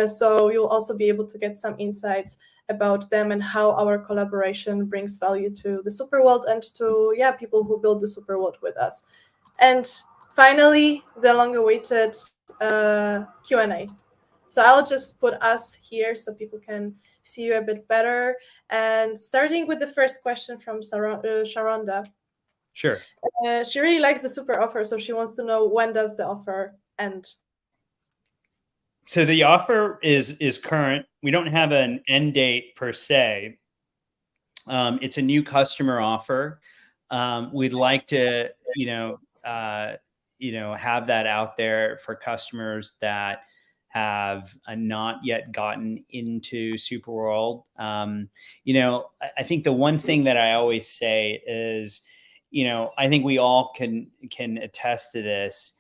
So you'll also be able to get some insights about them and how our collaboration brings value to the SuperWorld and to people who build the SuperWorld with us. And finally, the long-awaited Q&A. So I'll just put us here so people can see you a bit better. And starting with the first question from Sharonda. Sure. She really likes the super offer, so she wants to know, when does the offer end? So the offer is current. We don't have an end date per se. It's a new customer offer. We'd like to, have that out there for customers that have not yet gotten into SuperWorld. I think the one thing that I always say is, I think we all can attest to this,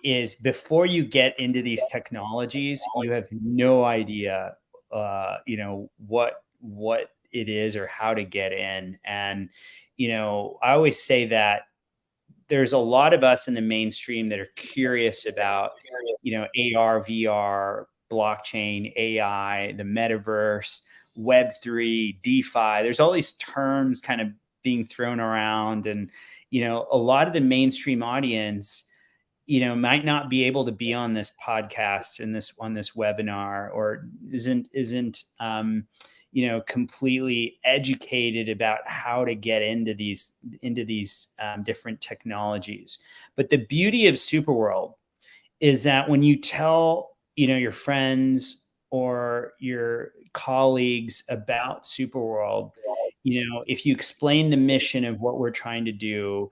is before you get into these technologies, you have no idea, what it is or how to get in. And, I always say that there's a lot of us in the mainstream that are curious about, AR, VR, blockchain, AI, the metaverse, Web3, DeFi. There's all these terms kind of being thrown around. And, a lot of the mainstream audience, might not be able to be on this podcast and on this webinar, or isn't completely educated about how to get into these different technologies. But the beauty of SuperWorld is that when you tell your friends or your colleagues about SuperWorld, if you explain the mission of what we're trying to do,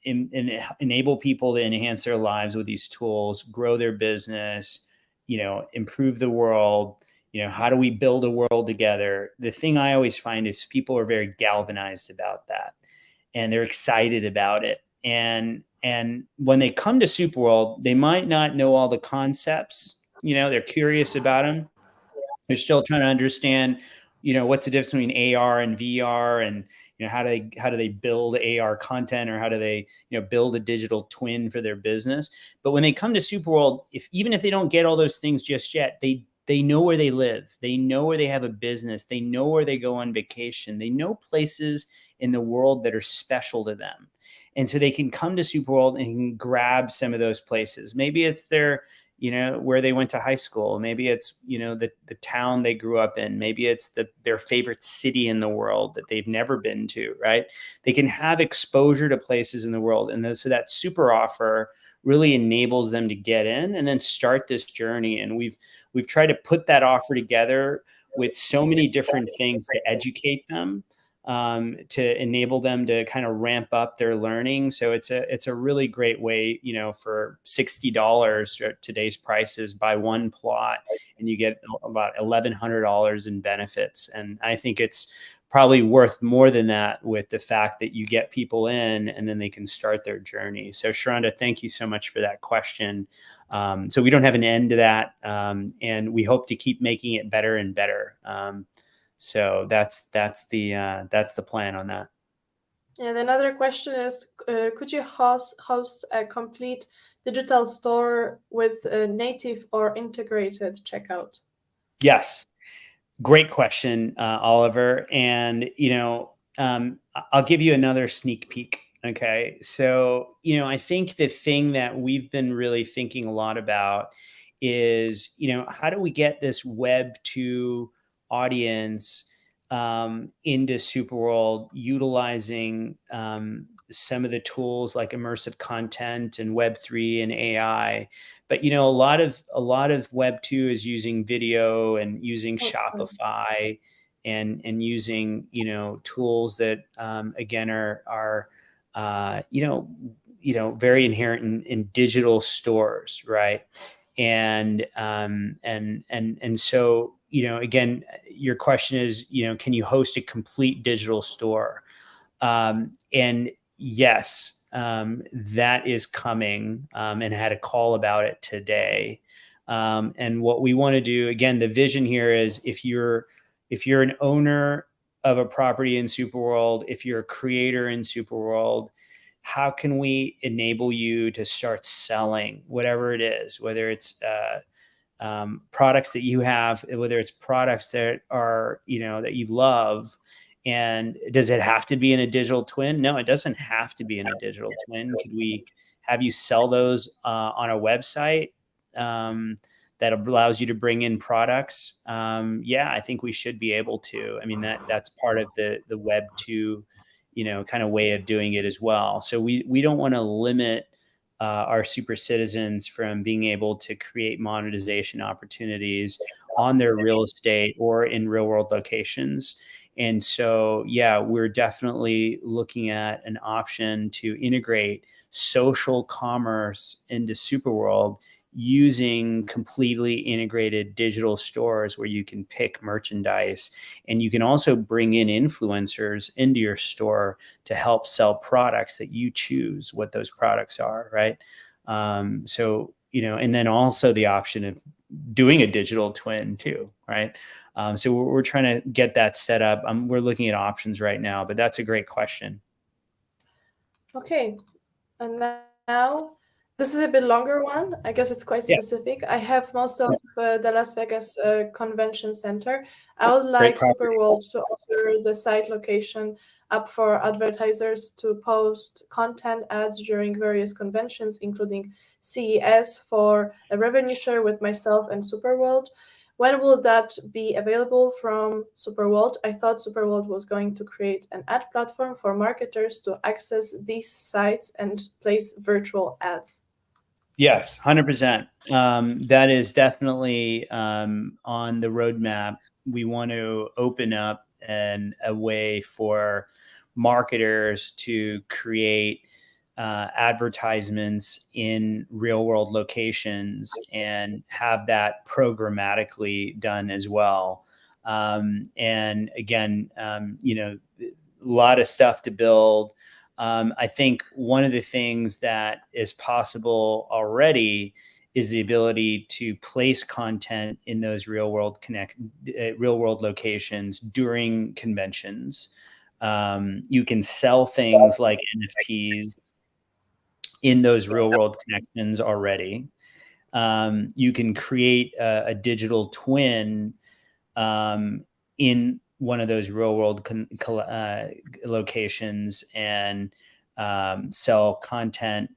enable people to enhance their lives with these tools, grow their business, improve the world, how do we build a world together? The thing I always find is people are very galvanized about that, and they're excited about it. And when they come to SuperWorld, they might not know all the concepts. They're curious about them. They're still trying to understand, what's the difference between AR and VR, and how do they build AR content, or how do they build a digital twin for their business. But when they come to SuperWorld, even if they don't get all those things just yet, they know where they live. They know where they have a business. They know where they go on vacation. They know places in the world that are special to them. And so they can come to SuperWorld and can grab some of those places. Maybe it's their, where they went to high school. Maybe it's, the town they grew up in. Maybe it's their favorite city in the world that they've never been to, right? They can have exposure to places in the world. And so that super offer really enables them to get in and then start this journey. And we've tried to put that offer together with so many different things to educate them, to enable them to kind of ramp up their learning. So it's a really great way, for $60 at today's prices, buy one plot and you get about $1,100 in benefits. And I think it's probably worth more than that, with the fact that you get people in and then they can start their journey. So Sharonda, thank you so much for that question. So we don't have an end to that. And we hope to keep making it better and better. So that's the plan on that. And another question is, could you host a complete digital store with a native or integrated checkout? Yes. Great question, Oliver. And, I'll give you another sneak peek. Okay. So, I think the thing that we've been really thinking a lot about is, how do we get this Web 2 audience into Superworld utilizing some of the tools like immersive content and Web3 and AI. But a lot of Web 2 is using video and using Awesome. Shopify and using tools that again are very inherent in digital stores, right? And so again, your question is, can you host a complete digital store? And yes, that is coming, and had a call about it today. And what we want to do, again, the vision here is if you're an owner of a property in Superworld, if you're a creator in Superworld, how can we enable you to start selling whatever it is, whether it's products that you have, whether it's products that are, that you love. And does it have to be in a digital twin? No, it doesn't have to be in a digital twin. Could we have you sell those on a website that allows you to bring in products? Yeah, I think we should be able to. I mean, that's part of the Web 2, kind of way of doing it as well. So we don't want to limit our super citizens from being able to create monetization opportunities on their real estate or in real world locations. And so, yeah, we're definitely looking at an option to integrate social commerce into Superworld using completely integrated digital stores where you can pick merchandise, and you can also bring in influencers into your store to help sell products that you choose what those products are, right? So, and then also the option of doing a digital twin too, right? So we're trying to get that set up. We're looking at options right now, but that's a great question. Okay, and now this is a bit longer one. I guess it's quite Yeah, specific. I have most of the Las Vegas Convention Center. I would like great property. SuperWorld to offer the site location up for advertisers to post content ads during various conventions, including CES, for a revenue share with myself and SuperWorld. When will that be available from SuperWorld? I thought SuperWorld was going to create an ad platform for marketers to access these sites and place virtual ads. Yes, 100%. That is definitely on the roadmap. We want to open up a way for marketers to create advertisements in real world locations and have that programmatically done as well. And again, a lot of stuff to build. I think one of the things that is possible already is the ability to place content in those real world locations during conventions. You can sell things like NFTs in those real world connections already. You can create a digital twin in one of those real world locations and sell content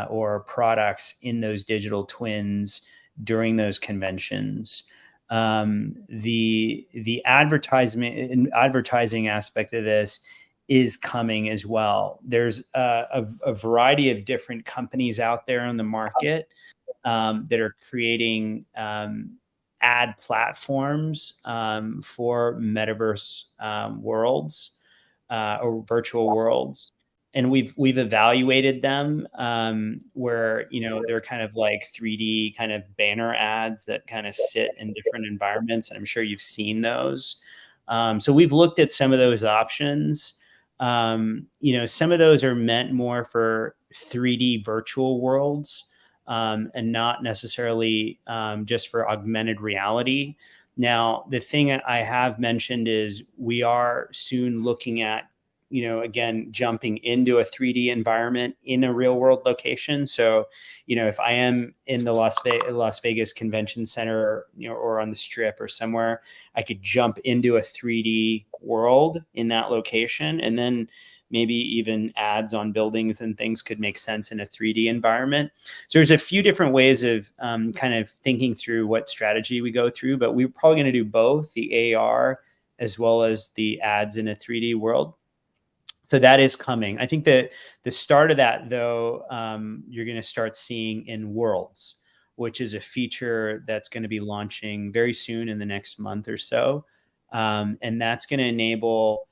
or products in those digital twins during those conventions. The advertising aspect of this is coming as well. There's a variety of different companies out there on the market that are creating ad platforms for metaverse worlds or virtual worlds. And we've evaluated them where they're kind of like 3D kind of banner ads that kind of sit in different environments, and I'm sure you've seen those. So we've looked at some of those options. Some of those are meant more for 3D virtual worlds, and not necessarily just for augmented reality. Now, the thing I have mentioned is we are soon looking at again, jumping into a 3D environment in a real world location. So, if I am in the Las Vegas Convention Center, or on the Strip or somewhere, I could jump into a 3D world in that location, and then maybe even ads on buildings and things could make sense in a 3D environment. So there's a few different ways of kind of thinking through what strategy we go through, but we're probably going to do both the AR as well as the ads in a 3D world. So that is coming. I think that the start of that, though, you're going to start seeing in Worlds, which is a feature that's going to be launching very soon in the next month or so. And that's going to enable,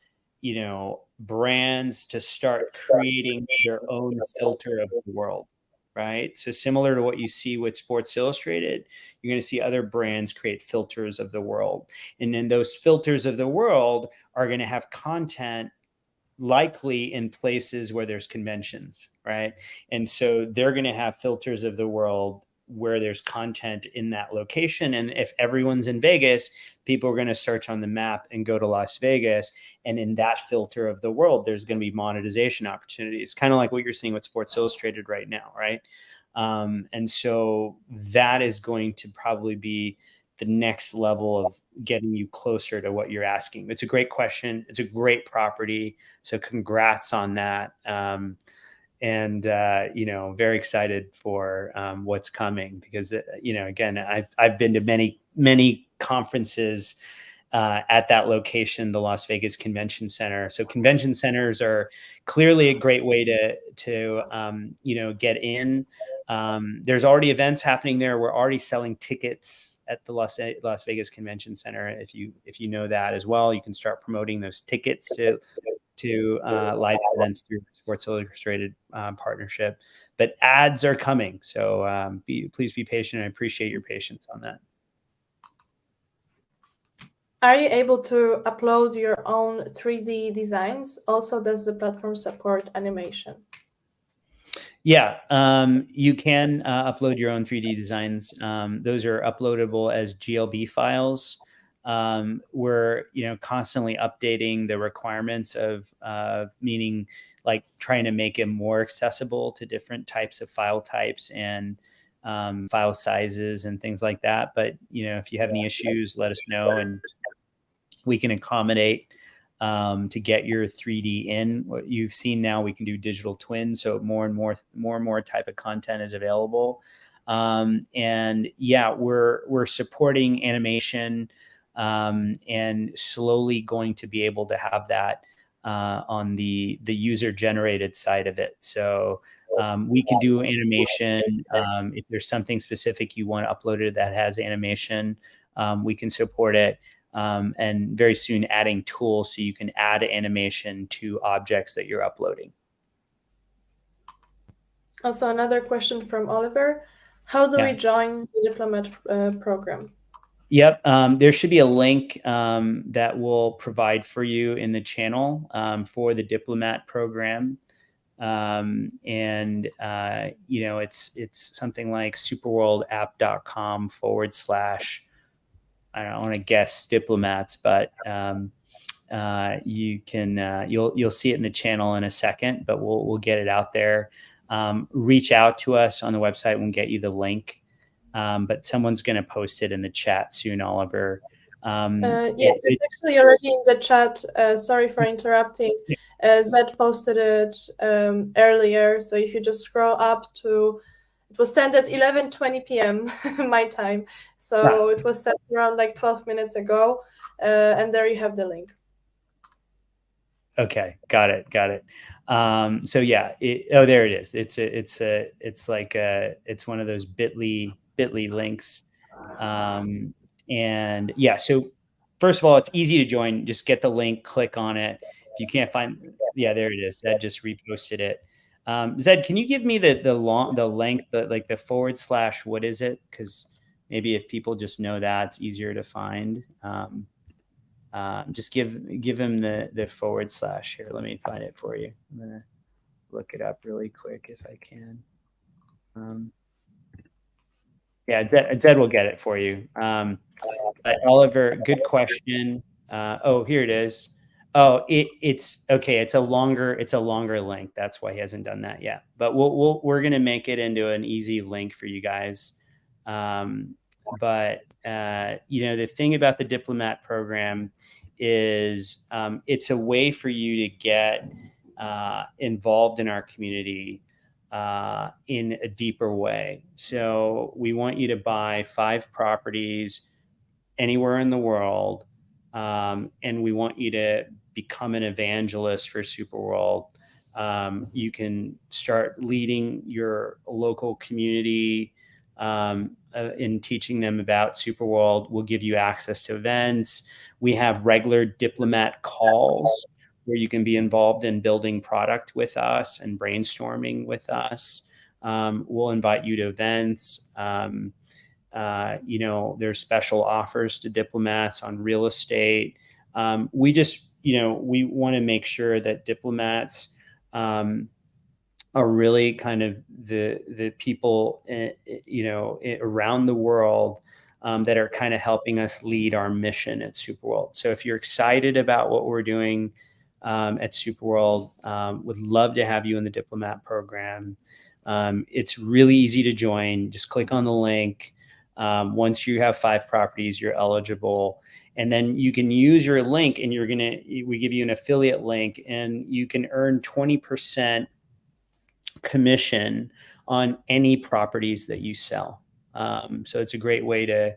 brands to start creating their own filter of the world, right? So similar to what you see with Sports Illustrated, you're going to see other brands create filters of the world. And then those filters of the world are going to have content likely in places where there's conventions, right? And so they're going to have filters of the world where there's content in that location. And if everyone's in Vegas, people are going to search on the map and go to Las Vegas. And in that filter of the world, there's going to be monetization opportunities, kind of like what you're seeing with Sports Illustrated right now, right? And so that is going to probably be the next level of getting you closer to what you're asking. It's a great question. It's a great property. So congrats on that. And very excited for what's coming, because again, I've been to many conferences at that location, the Las Vegas Convention Center. So convention centers are clearly a great way to get in. There's already events happening there. We're already selling tickets at the Las Vegas Convention Center. If you know that as well, you can start promoting those tickets to live events through Sports Illustrated partnership. But ads are coming, so please be patient. I appreciate your patience on that. Are you able to upload your own 3D designs? Also, does the platform support animation? Yeah, you can upload your own 3D designs. Those are uploadable as GLB files. We're constantly updating the requirements of meaning, like trying to make it more accessible to different types of file types and file sizes and things like that. But if you have any issues, let us know and we can accommodate to get your 3D in. What you've seen now, we can do digital twins, so more and more type of content is available. And yeah, we're supporting animation and slowly going to be able to have that on the user generated side of it. So we can do animation. If there's something specific you want uploaded that has animation, we can support it. And very soon adding tools so you can add animation to objects that you're uploading. Also, another question from Oliver. How do we join the Diplomat program? Yep. There should be a link that will provide for you in the channel for the Diplomat program. And it's something like superworldapp.com / I don't want to guess diplomats, but you can you'll see it in the channel in a second, but we'll get it out there. Reach out to us on the website. We'll get you the link, but someone's going to post it in the chat soon, Oliver. Yes, it's actually already in the chat. Sorry for interrupting. Zed posted it earlier, so if you just scroll up to, it was sent at 11:20 p.m. my time, so it was sent around like 12 minutes ago, and there you have the link. Okay, got it. So yeah, there it is. It's one of those Bitly links, and yeah. So first of all, it's easy to join. Just get the link, click on it. If you can't find, yeah, there it is. Zed just reposted it. Zed, can you give me the length, like the / what is it? Because maybe if people just know that, it's easier to find. Just give him the / here. Let me find it for you. I'm gonna look it up really quick if I can. Yeah, Zed will get it for you. But Oliver, good question. Oh, here it is. Oh, it's okay. It's a longer link. That's why he hasn't done that yet. But we're gonna make it into an easy link for you guys. Um, but the thing about the diplomat program is it's a way for you to get involved in our community in a deeper way. So we want you to buy 5 properties anywhere in the world. And we want you to become an evangelist for SuperWorld. You can start leading your local community in teaching them about SuperWorld. We'll give you access to events. We have regular diplomat calls where you can be involved in building product with us and brainstorming with us. We'll invite you to events. There's special offers to diplomats on real estate. We want to make sure that diplomats are really kind of the people, around the world that are kind of helping us lead our mission at SuperWorld. So if you're excited about what we're doing at SuperWorld, would love to have you in the diplomat program. It's really easy to join. Just click on the link. Once you have 5 properties, you're eligible. And then you can use your link and we give you an affiliate link and you can earn 20% commission on any properties that you sell. So it's a great way to,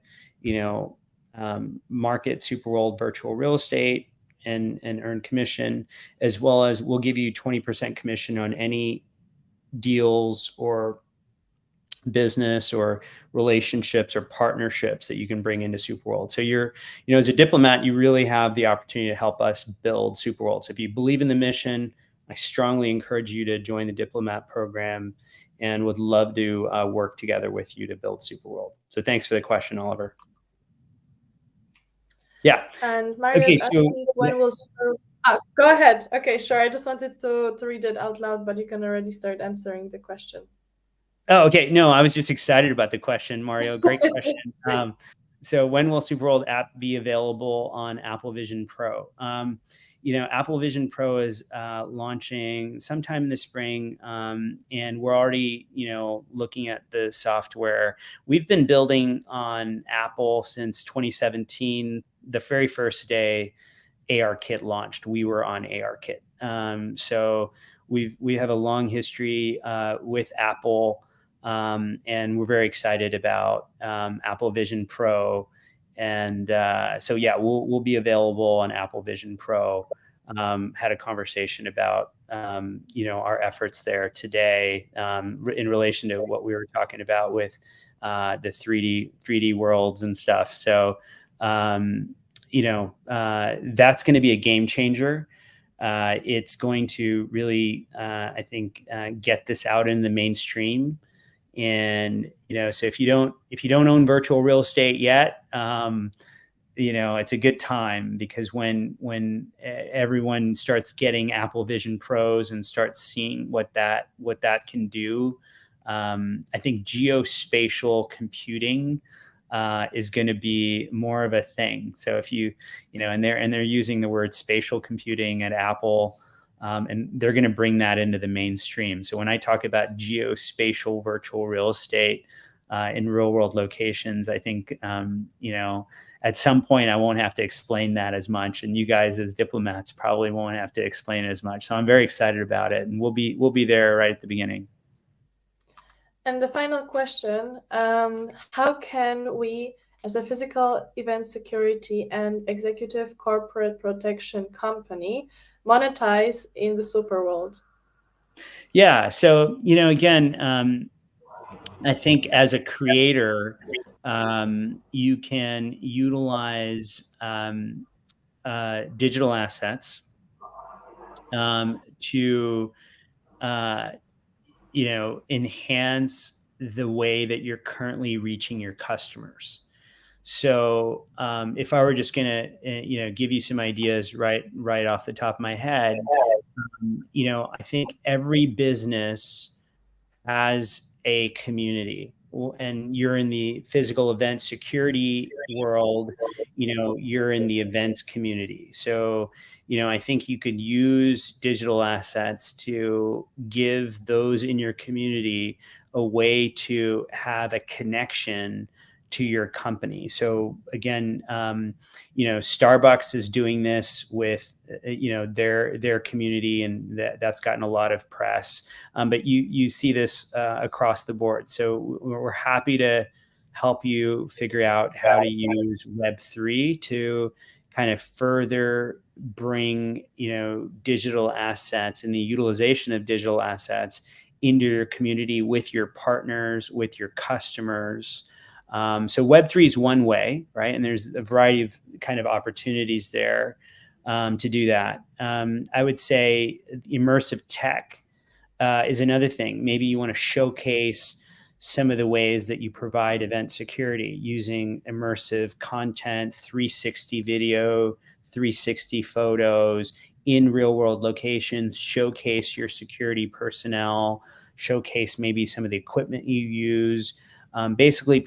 market SuperWorld virtual real estate and earn commission, as well as we'll give you 20% commission on any deals or business or relationships or partnerships that you can bring into SuperWorld. So as a diplomat, you really have the opportunity to help us build SuperWorld. So if you believe in the mission, I strongly encourage you to join the diplomat program and would love to work together with you to build SuperWorld. So thanks for the question, Oliver. Yeah. And Mario Okay. is asking when will Super. Go ahead. Okay, sure. I just wanted to read it out loud, but you can already start answering the question. Oh, okay. No, I was just excited about the question, Mario. Great question. So when will SuperWorld app be available on Apple Vision Pro? Apple Vision Pro is launching sometime in the spring, and we're already, looking at the software. We've been building on Apple since 2017. The very first day ARKit launched, we were on ARKit. So we have a long history with Apple. And we're very excited about Apple Vision Pro, and we'll be available on Apple Vision Pro. Had a conversation about our efforts there today in relation to what we were talking about with the 3D worlds and stuff. So that's going to be a game changer. It's going to really, I think, get this out in the mainstream. And so if you don't own virtual real estate yet, it's a good time, because when everyone starts getting Apple Vision Pros and starts seeing what that can do, I think geospatial computing is going to be more of a thing. So if and they're using the word spatial computing at Apple. And they're going to bring that into the mainstream. So when I talk about geospatial virtual real estate in real world locations, I think, at some point I won't have to explain that as much. And you guys as diplomats probably won't have to explain it as much. So I'm very excited about it. And we'll be there right at the beginning. And the final question, how can we, as a physical event security and executive corporate protection company, monetize in the SuperWorld? Yeah. So, again, I think as a creator, you can utilize digital assets to, enhance the way that you're currently reaching your customers. So if I were just going to, give you some ideas right off the top of my head, I think every business has a community, and you're in the physical event security world, you're in the events community. So, I think you could use digital assets to give those in your community a way to have a connection to your company. So again, Starbucks is doing this with their community, and that's gotten a lot of press. But you see this across the board. So we're happy to help you figure out how to use Web3 to kind of further bring digital assets and the utilization of digital assets into your community with your partners, with your customers. So Web3 is one way, right? And there's a variety of kind of opportunities there to do that. I would say immersive tech is another thing. Maybe you want to showcase some of the ways that you provide event security using immersive content, 360 video, 360 photos in real world locations, showcase your security personnel, showcase maybe some of the equipment you use. Basically,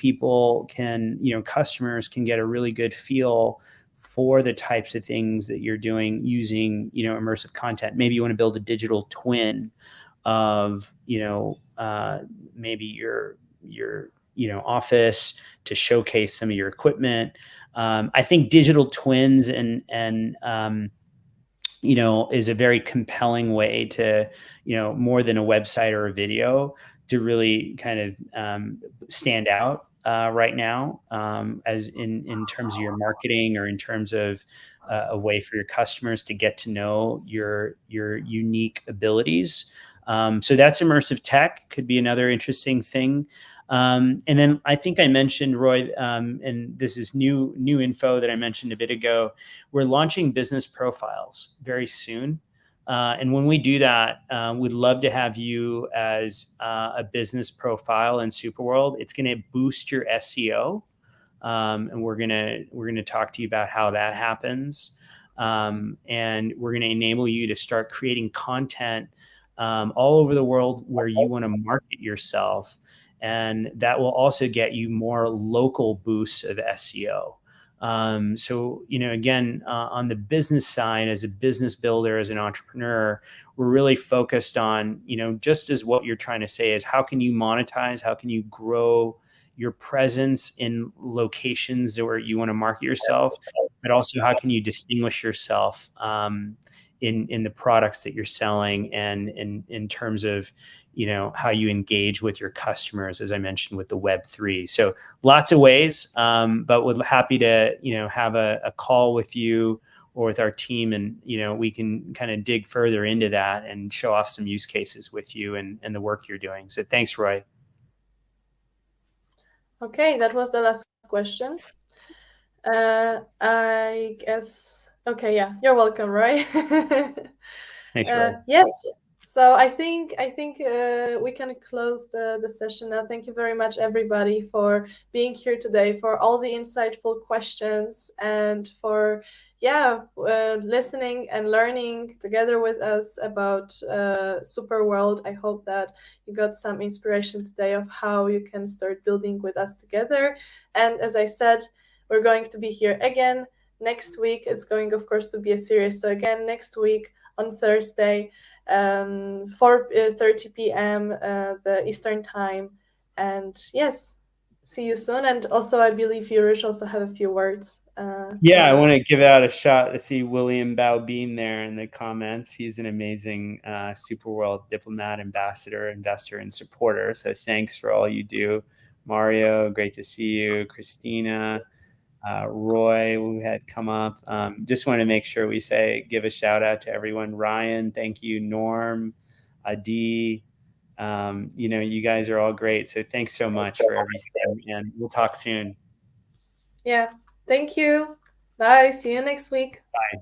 customers can get a really good feel for the types of things that you're doing using, immersive content. Maybe you want to build a digital twin of, maybe your office to showcase some of your equipment. I think digital twins and is a very compelling way to, more than a website or a video, to really kind of stand out right now, as in terms of your marketing, or in terms of a way for your customers to get to know your unique abilities. So that's immersive tech, could be another interesting thing. And then I think I mentioned, Roy, and this is new info that I mentioned a bit ago. We're launching business profiles very soon. And when we do that, we'd love to have you as a business profile in SuperWorld. It's going to boost your SEO, and we're gonna talk to you about how that happens. And we're going to enable you to start creating content all over the world where you want to market yourself, and that will also get you more local boosts of SEO. So, again, on the business side, as a business builder, as an entrepreneur, we're really focused on, just as what you're trying to say is, how can you monetize? How can you grow your presence in locations where you want to market yourself? But also, how can you distinguish yourself in the products that you're selling, and in terms of, how you engage with your customers, as I mentioned with the Web3. So lots of ways, but we're happy to, have a call with you or with our team, and, we can kind of dig further into that and show off some use cases with you and the work you're doing. So thanks, Roy. Okay, that was the last question. I guess. Okay, yeah, you're welcome, Roy. Thanks, Roy. Yes. So I think we can close the session now. Thank you very much, everybody, for being here today, for all the insightful questions, and for listening and learning together with us about SuperWorld. I hope that you got some inspiration today of how you can start building with us together. And as I said, we're going to be here again next week. It's going, of course, to be a series. So again, next week on Thursday, 4:30 p.m. The Eastern time. And yes, see you soon. And also, I believe you, Rich, also have a few words. Yeah, I want to give out a shot to see William Baubin there in the comments. He's an amazing SuperWorld diplomat, ambassador, investor, and supporter. So thanks for all you do. Mario, great to see you. Christina, Roy, who had come up. Just want to make sure we give a shout out to everyone. Ryan, thank you. Norm, Adi, you guys are all great. So thanks so much for everything, and we'll talk soon. Yeah, thank you. Bye. See you next week. Bye.